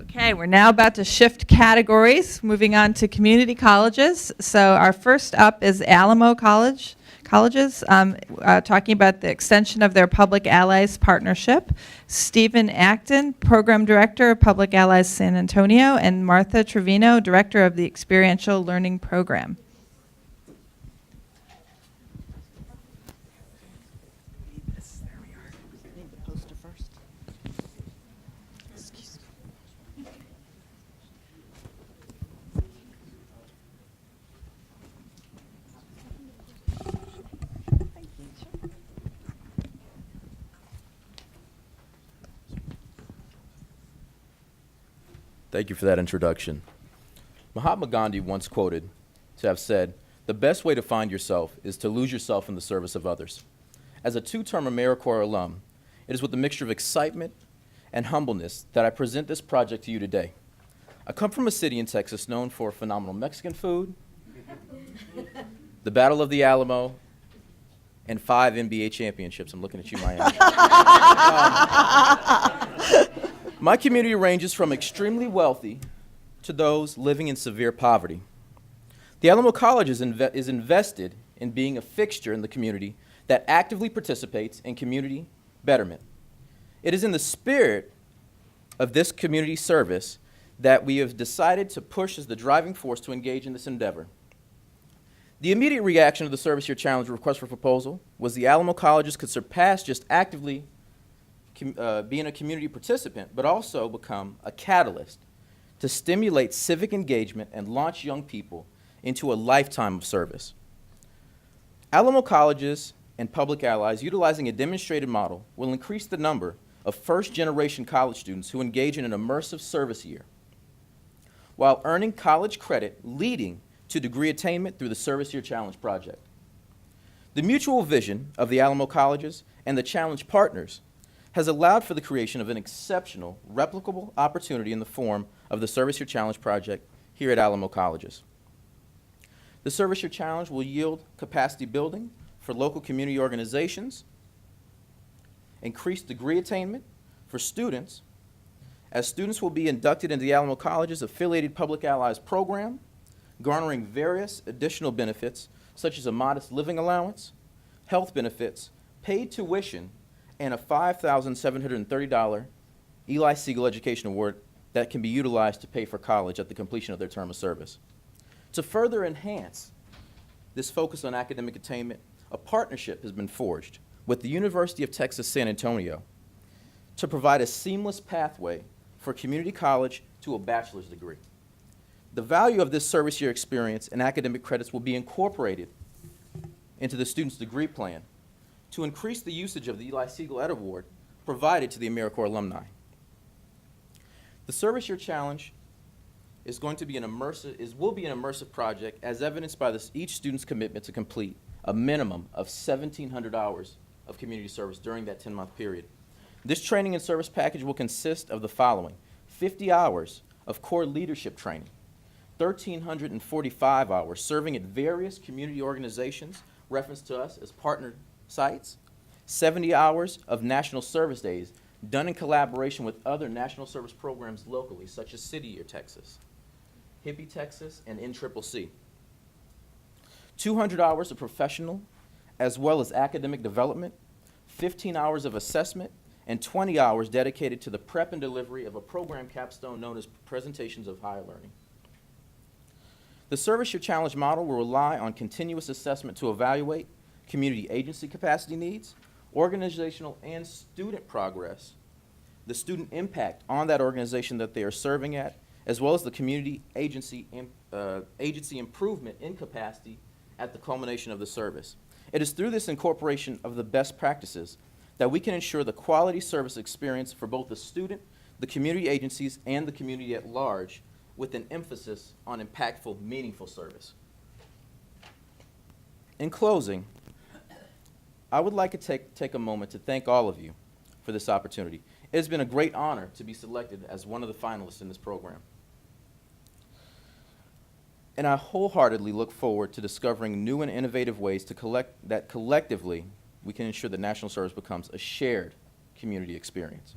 Okay, we're now about to shift categories, moving on to community colleges. So our first up is Alamo College colleges, talking about the extension of their Public Allies partnership. Stephen Acton, Program Director of Public Allies San Antonio, and Martha Trevino, Director of the Experiential Learning Program. Thank you for that introduction. Mahatma Gandhi once quoted to have said, "The best way to find yourself is to lose yourself in the service of others." As a two-term AmeriCorps alum, it is with a mixture of excitement and humbleness that I present this project to you today. I come from a city in Texas known for phenomenal Mexican food, the Battle of the Alamo, and 5 NBA championships. I'm looking at you, Miami. My community ranges from extremely wealthy to those living in severe poverty. The Alamo College is invested in being a fixture in the community that actively participates in community betterment. It is in the spirit of this community service that we have decided to push as the driving force to engage in this endeavor. The immediate reaction to the Service Year Challenge request for proposal was the Alamo Colleges could surpass just actively being a community participant, but also become a catalyst to stimulate civic engagement and launch young people into a lifetime of service. Alamo Colleges and Public Allies, utilizing a demonstrated model, will increase the number of first-generation college students who engage in an immersive service year, while earning college credit leading to degree attainment through the Service Year Challenge project. The mutual vision of the Alamo Colleges and the Challenge partners has allowed for the creation of an exceptional, replicable opportunity in the form of the Service Year Challenge project here at Alamo Colleges. The Service Year Challenge will yield capacity building for local community organizations, increase degree attainment for students, as students will be inducted into the Alamo College's affiliated Public Allies program, garnering various additional benefits such as a modest living allowance, health benefits, paid tuition, and a $5,730 Eli Siegel Education Award that can be utilized to pay for college at the completion of their term of service. To further enhance this focus on academic attainment, a partnership has been forged with the University of Texas San Antonio to provide a seamless pathway for community college to a bachelor's degree. The value of this service year experience and academic credits will be incorporated into the student's degree plan to increase the usage of the Eli Siegel Ed Award provided to the AmeriCorps alumni. The Service Year Challenge is going to be will be an immersive project as evidenced by each student's commitment to complete a minimum of 1,700 hours of community service during that 10-month period. This training and service package will consist of the following: 50 hours of core leadership training, 1,345 hours serving at various community organizations referenced to us as partner sites, 70 hours of national service days done in collaboration with other national service programs locally, such as City Year Texas, Hippie Texas, and NCCC. 200 hours of professional as well as academic development, 15 hours of assessment, and 20 hours dedicated to the prep and delivery of a program capstone known as Presentations of Higher Learning. The Service Year Challenge model will rely on continuous assessment to evaluate community agency capacity needs, organizational and student progress, the student impact on that organization that they are serving at, as well as the community agency improvement in capacity at the culmination of the service. It is through this incorporation of the best practices that we can ensure the quality service experience for both the student, the community agencies, and the community at large, with an emphasis on impactful, meaningful service. In closing, I would like to take a moment to thank all of you for this opportunity. It has been a great honor to be selected as one of the finalists in this program. And I wholeheartedly look forward to discovering new and innovative ways that collectively we can ensure that national service becomes a shared community experience.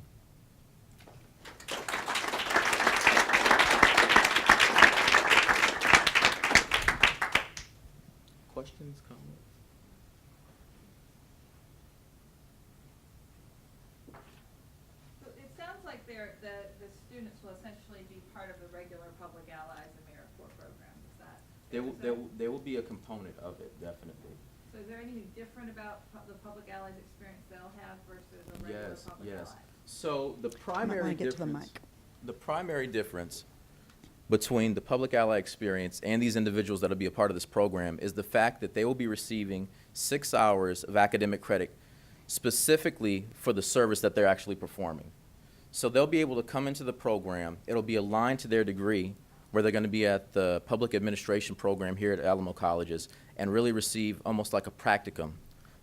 Questions, comments? Public Allies AmeriCorps programs? Is that? There will be a component of it, definitely. So is there anything different about the Public Allies experience they'll have versus a regular Yes, Public yes. Ally? So the primary wanna get to the difference, mic. the primary difference between the Public Ally experience and these individuals that'll be a part of this program is the fact that they will be receiving 6 hours of academic credit specifically for the service that they're actually performing. So they'll be able to come into the program. It'll be aligned to their degree, where they're going to be at the public administration program here at Alamo Colleges and really receive almost like a practicum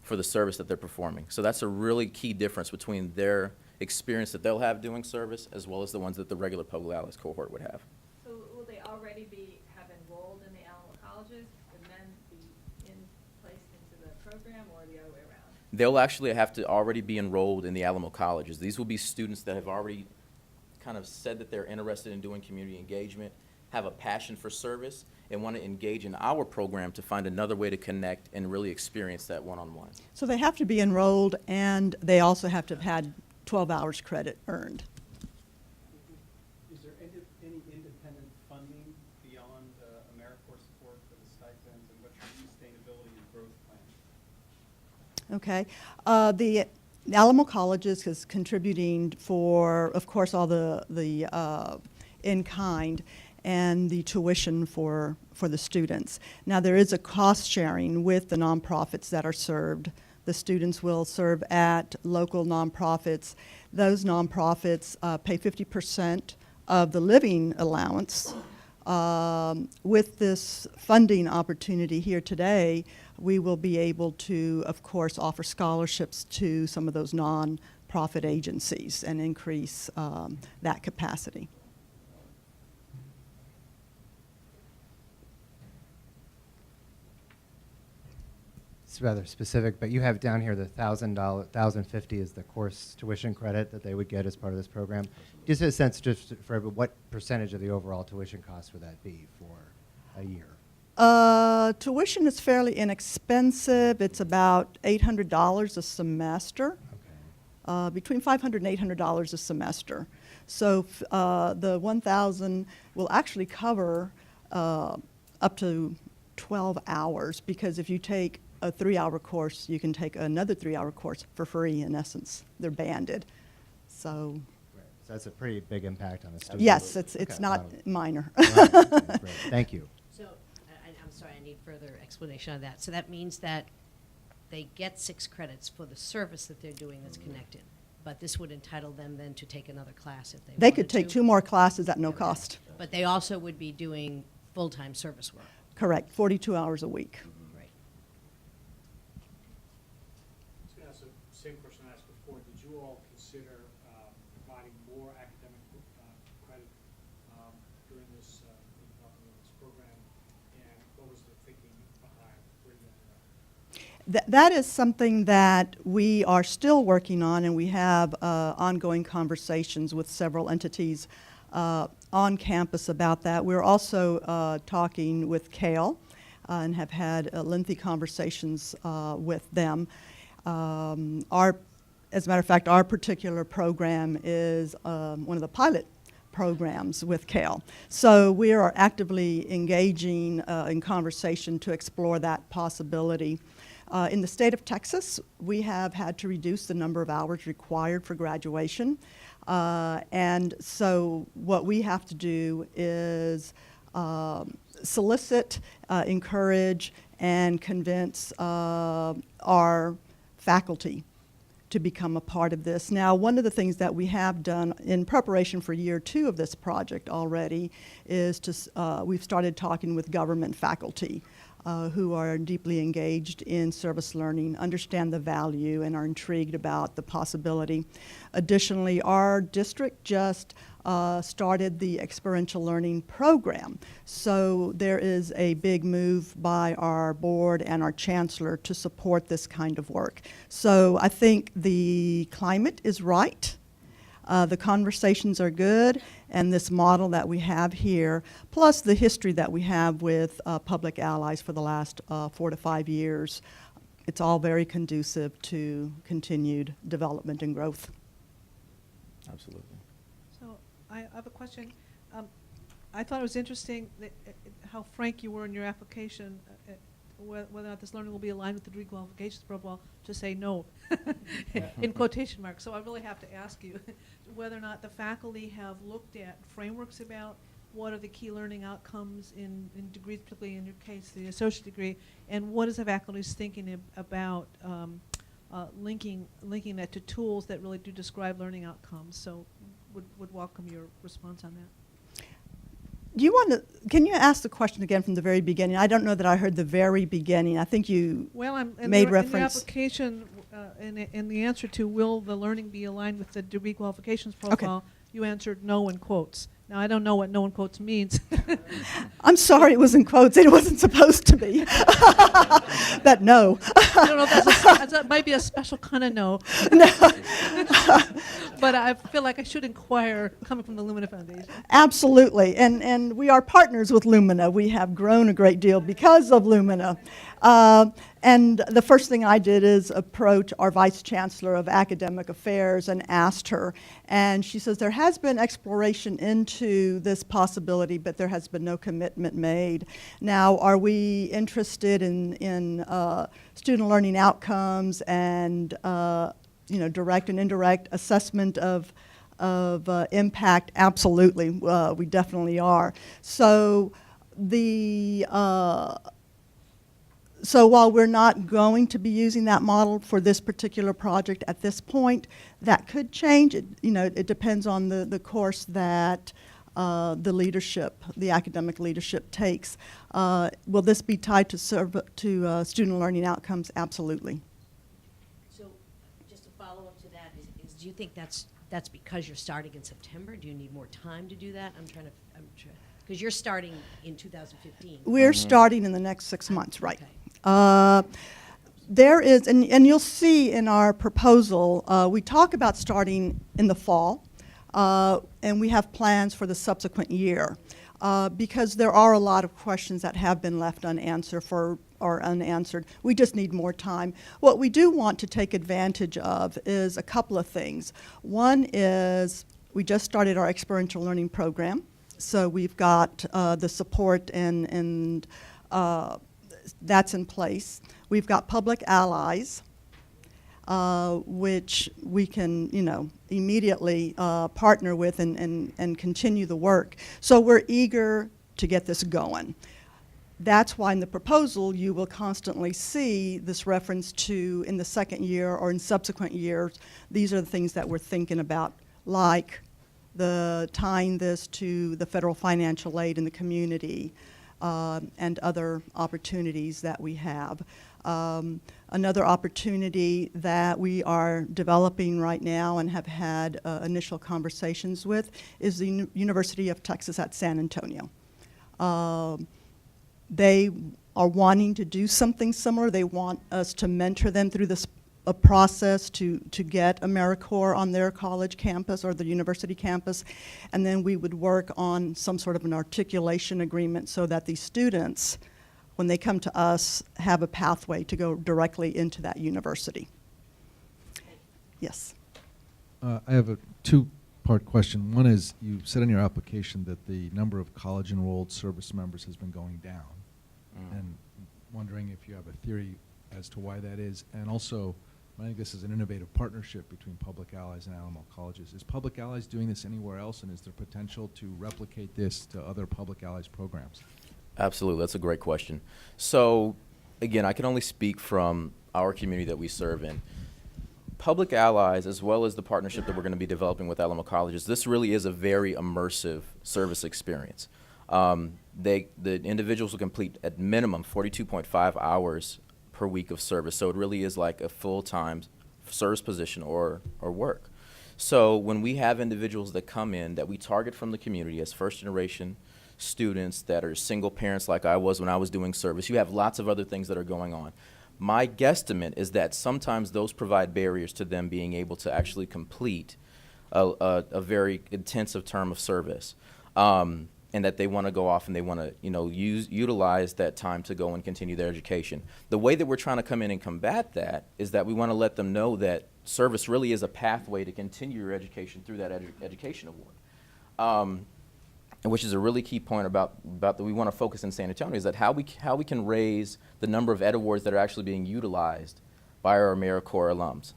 for the service that they're performing. So that's a really key difference between their experience that they'll have doing service as well as the ones that the regular Public Allies cohort would have. So will they already have enrolled in the Alamo colleges and then be placed into the program, or the other way around? They'll actually have to already be enrolled in the Alamo Colleges. These will be students that have already kind of said that they're interested in doing community engagement, have a passion for service, and want to engage in our program to find another way to connect and really experience that one-on-one. So they have to be enrolled, and they also have to have had 12 hours credit earned. Is there any independent funding beyond AmeriCorps support for the stipends, and what's your sustainability and growth plan? Okay. The Alamo Colleges is contributing for, of course, all the in-kind and the tuition for the students. Now, there is a cost sharing with the nonprofits that are served. The students will serve at local nonprofits. Those nonprofits pay 50% of the living allowance. With this funding opportunity here today, we will be able to, of course, offer scholarships to some of those nonprofit agencies and increase that capacity. It's rather specific, but you have down here the $1,050 is the course tuition credit that they would get as part of this program. Just a sense, just for what percentage of the overall tuition cost would that be for a year? Tuition is fairly inexpensive. It's about $800 a semester, between $500 and $800 a semester. So the $1,000 will actually cover up to 12 hours, because if you take a 3-hour course, you can take another 3-hour course for free, in essence. They're banded. So, Right. So that's a pretty big impact on the students. yes, it's Okay. not minor. Right. Okay, great. Thank you. So, I'm sorry, I need further explanation on that. So that means that they get 6 credits for the service that they're doing that's connected, but this would entitle them then to take another class if they They wanted could take to? 2 more classes at no Okay. cost. But they also would be doing full-time service work. Correct, 42 hours a week. Right. I was going to ask the same question I asked before. Did you all consider providing more academic credit during this program? And what was the thinking behind bringing that up? That is something that we are still working on, and we have ongoing conversations with several entities on campus about that. We're also talking with Cale and have had lengthy conversations with them. As a matter of fact, our particular program is one of the pilot programs with Cale. So we are actively engaging in conversation to explore that possibility. In the state of Texas, we have had to reduce the number of hours required for graduation. And so what we have to do is solicit, encourage, and convince our faculty to become a part of this. Now, one of the things that we have done in preparation for year 2 of this project already is we've started talking with government faculty who are deeply engaged in service learning, understand the value, and are intrigued about the possibility. Additionally, our district just started the experiential learning program. So there is a big move by our board and our chancellor to support this kind of work. So I think the climate is right. The conversations are good, and this model that we have here, plus the history that we have with Public Allies for the last 4 to 5 years, it's all very conducive to continued development and growth. Absolutely. So I have a question. I thought it was interesting that, how frank you were in your application, whether or not this learning will be aligned with the degree qualifications protocol, to say no, in quotation marks. So I really have to ask you whether or not the faculty have looked at frameworks about what are the key learning outcomes in degrees, particularly in your case, the associate degree, and what is the faculty's thinking about linking that to tools that really do describe learning outcomes. So would welcome your response on that. Do you want to, can you ask the question again from the very beginning? I don't know that I heard the very beginning. I think you made reference. In the application, in the answer to will the learning be aligned with the degree qualifications protocol, you answered no in quotes. Now, I don't know what no in quotes means. I'm sorry it was in quotes. It wasn't supposed to be. That no. I don't know if that might be a special kind of no. No. But I feel like I should inquire coming from the Lumina Foundation. Absolutely. And we are partners with Lumina. We have grown a great deal because of Lumina. And the first thing I did is approach our Vice Chancellor of Academic Affairs and asked her. And she says there has been exploration into this possibility, but there has been no commitment made. Now, are we interested in student learning outcomes and direct and indirect assessment of impact? Absolutely, we definitely are. So so while we're not going to be using that model for this particular project at this point, that could change. It depends on the course that the leadership, the academic leadership takes. Will this be tied to student learning outcomes? Absolutely. So just to follow up to that, is do you think that's because you're starting in September? Do you need more time to do that? I'm trying because you're starting in 2015. We're starting in the next 6 months, right? Okay. There is, and you'll see in our proposal, we talk about starting in the fall, and we have plans for the subsequent year, because there are a lot of questions that have been left unanswered or unanswered. We just need more time. What we do want to take advantage of is a couple of things. One is we just started our experiential learning program, so we've got the support and that's in place. We've got public allies, which we can, immediately partner with and continue the work. So we're eager to get this going. That's why in the proposal you will constantly see this reference to in the second year or in subsequent years. These are the things that we're thinking about, like tying this to the federal financial aid in the community, and other opportunities that we have. Another opportunity that we are developing right now and have had initial conversations with is the University of Texas at San Antonio. They are wanting to do something similar. They want us to mentor them through this a process to get AmeriCorps on their college campus or the university campus, and then we would work on some sort of an articulation agreement so that the students, when they come to us, have a pathway to go directly into that university. Yes. I have a two-part question. One is, you said in your application that the number of college-enrolled service members has been going down, and wondering if you have a theory as to why that is, and also, I think this is an innovative partnership between Public Allies and Alamo colleges. Is Public Allies doing this anywhere else, and is there potential to replicate this to other Public Allies programs? Absolutely, that's a great question. So, again, I can only speak from our community that we serve in. Public Allies, as well as the partnership that we're going to be developing with Alamo colleges, this really is a very immersive service experience. The individuals will complete at minimum 42.5 hours per week of service, so it really is like a full-time service position or work. So when we have individuals that come in that we target from the community as first-generation students that are single parents like I was when I was doing service, you have lots of other things that are going on. My guesstimate is that sometimes those provide barriers to them being able to actually complete a very intensive term of service. And that they want to go off and they want to, utilize that time to go and continue their education. The way that we're trying to come in and combat that is that we want to let them know that service really is a pathway to continue your education through that education award. and which is a really key point about that we want to focus in San Antonio, is that how we can raise the number of Ed Awards that are actually being utilized by our AmeriCorps alums.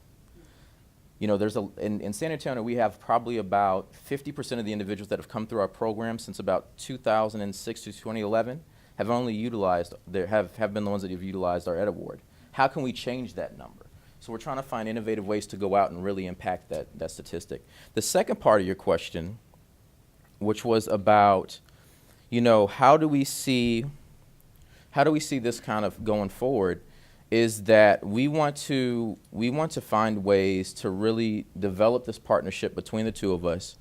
You know, in San Antonio, we have probably about 50% of the individuals that have come through our program since about 2006 to 2011 have only utilized, have been the ones that have utilized our Ed Award. How can we change that number? So we're trying to find innovative ways to go out and really impact that statistic. The second part of your question, which was about, you know, how do we see this kind of going forward, is that we want to find ways to really develop this partnership between the two of us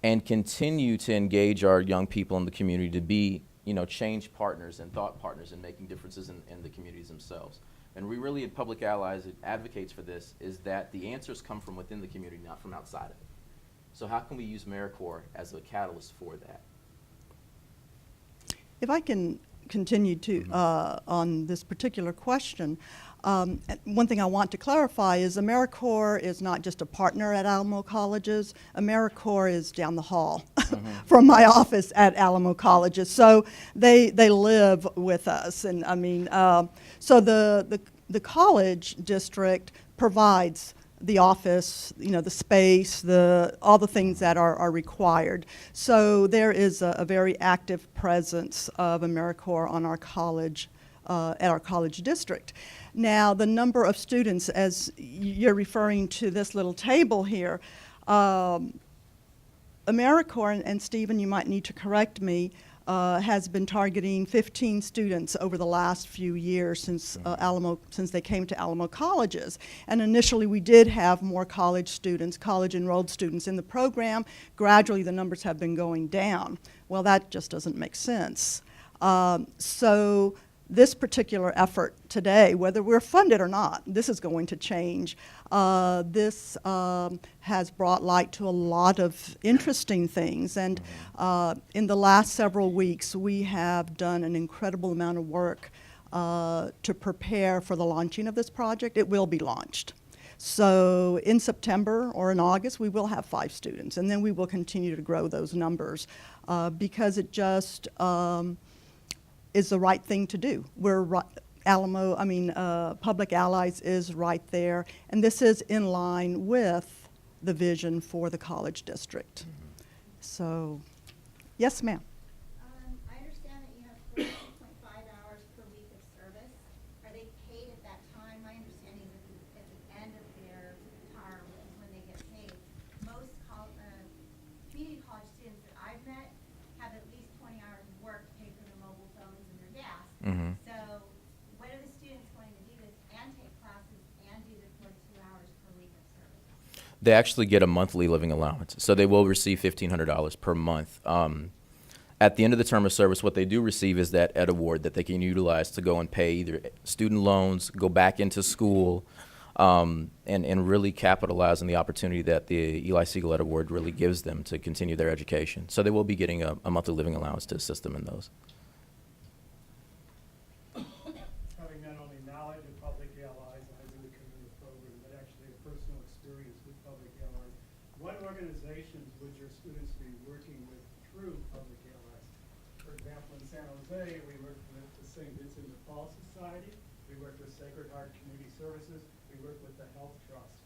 and continue to engage our young people in the community to be, you know, change partners and thought partners in making differences in the communities themselves. And we really, at Public Allies, it advocates for this, is that the answers come from within the community, not from outside of it. So how can we use AmeriCorps as a catalyst for that? If I can continue to on this particular question, one thing I want to clarify is AmeriCorps is not just a partner at Alamo Colleges. AmeriCorps is down the hall from my office at Alamo Colleges. So they live with us, and I mean, so the college district provides the office, you know, the space, all the things that are required. So there is a very active presence of AmeriCorps on our college, at our college district. Now, the number of students, as you're referring to this little table here, AmeriCorps, and Stephen, you might need to correct me, has been targeting 15 students over the last few years since they came to Alamo Colleges. And initially we did have more college enrolled students in the program. Gradually the numbers have been going down. Well, that just doesn't make sense. So this particular effort today, whether we're funded or not, this is going to change. This has brought light to a lot of interesting things, and in the last several weeks we have done an incredible amount of work to prepare for the launching of this project. It will be launched. So in September or in August we will have 5 students, and then we will continue to grow those numbers because it just is the right thing to do. Public Allies is right there, and this is in line with the vision for the college district. So, yes, ma'am. I understand that you have 42.5 hours per week of service. Are they paid at that time? My understanding is that at the end of their term is when they get paid. Most community college students that I've met have at least 20 hours of work to pay for their mobile phones and their gas. So when are the students going to do this and take classes and do the 42 hours per week of service? They actually get a monthly living allowance, so they will receive $1,500 per month. At the end of the term of service, what they do receive is that Ed Award that they can utilize to go and pay either student loans, go back into school, and really capitalize on the opportunity that the Eli Siegel Ed Award really gives them to continue their education. So they will be getting a monthly living allowance to assist them in those. Having not only knowledge of Public Allies as in the community program, but actually a personal experience with Public Allies, what organizations would your students be working with through Public Allies? For example, in San Jose, we work with the St. Vincent de Paul Society, we work with Sacred Heart Community Services, we work with the Health Trust.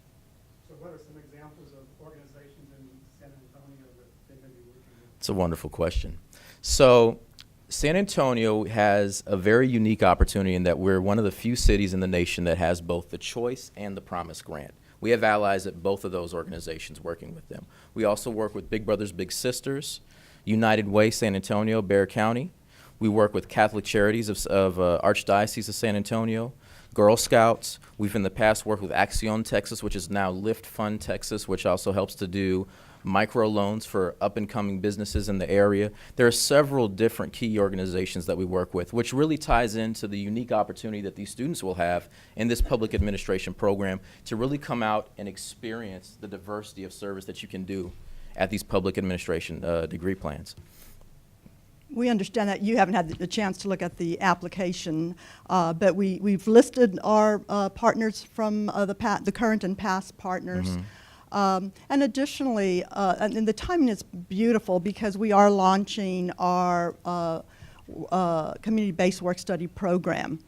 So what are some examples of organizations in San Antonio that they may be working with? It's a wonderful question. So San Antonio has a very unique opportunity in that we're one of the few cities in the nation that has both the Choice and the Promise Grant. We have allies at both of those organizations working with them. We also work with Big Brothers Big Sisters, United Way San Antonio, Bexar County. We work with Catholic Charities of Archdiocese of San Antonio, Girl Scouts. We've in the past worked with Acción Texas, which is now Lift Fund Texas, which also helps to do microloans for up-and-coming businesses in the area. There are several different key organizations that we work with, which really ties into the unique opportunity that these students will have in this public administration program to really come out and experience the diversity of service that you can do at these public administration degree plans. We understand that you haven't had the chance to look at the application, but we've listed our partners from the current and past partners. And additionally, and the timing is beautiful because we are launching our community-based work-study program.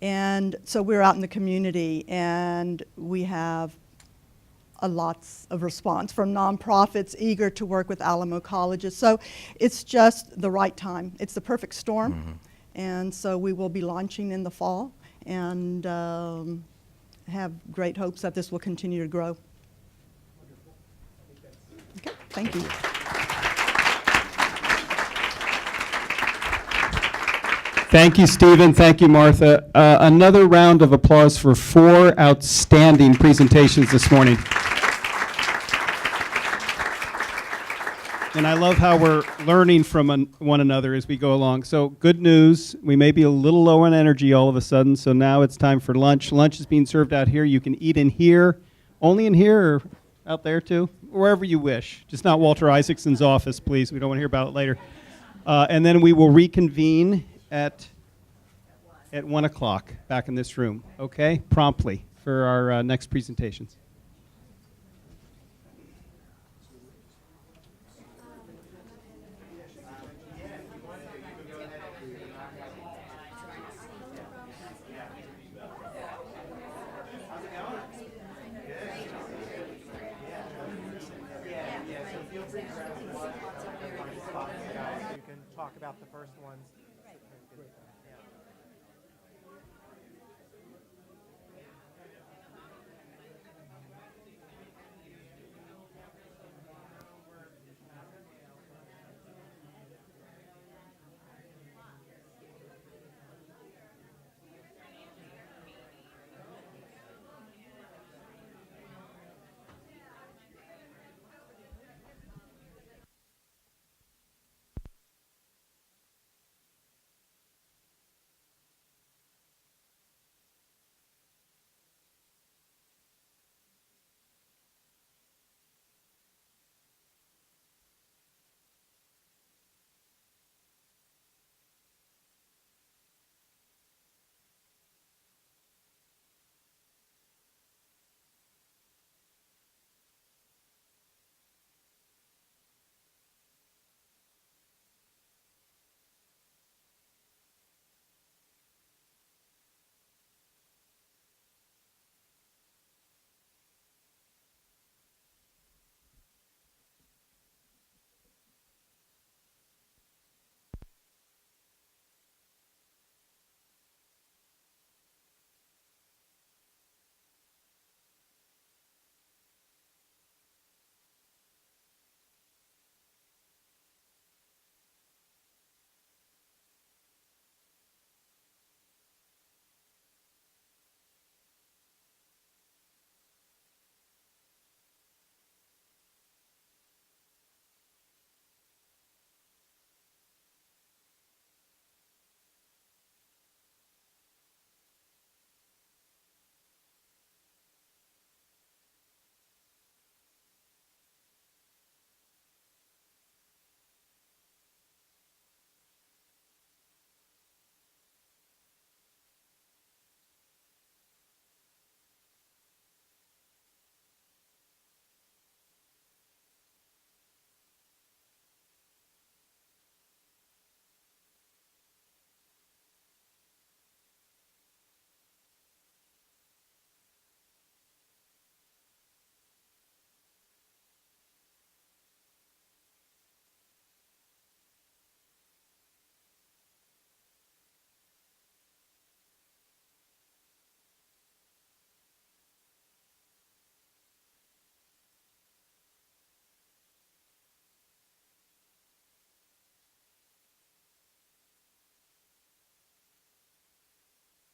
And so we're out in the community, and we have lots of response from nonprofits eager to work with Alamo colleges. So it's just the right time. It's the perfect storm. Mm-hmm. And so we will be launching in the fall, and have great hopes that this will continue to grow. Okay, thank you. Thank you, Stephen. Thank you, Martha. Another round of applause for 4 outstanding presentations this morning. And I love how we're learning from one another as we go along. So good news, we may be a little low on energy all of a sudden, so now it's time for lunch. Lunch is being served out here. You can eat in here, only in here or out there too, wherever you wish. Just not Walter Isaacson's office, please. We don't want to hear about it later. And then we will reconvene at 1 o'clock back in this room, okay? Promptly for our next presentations. You can talk about the first ones.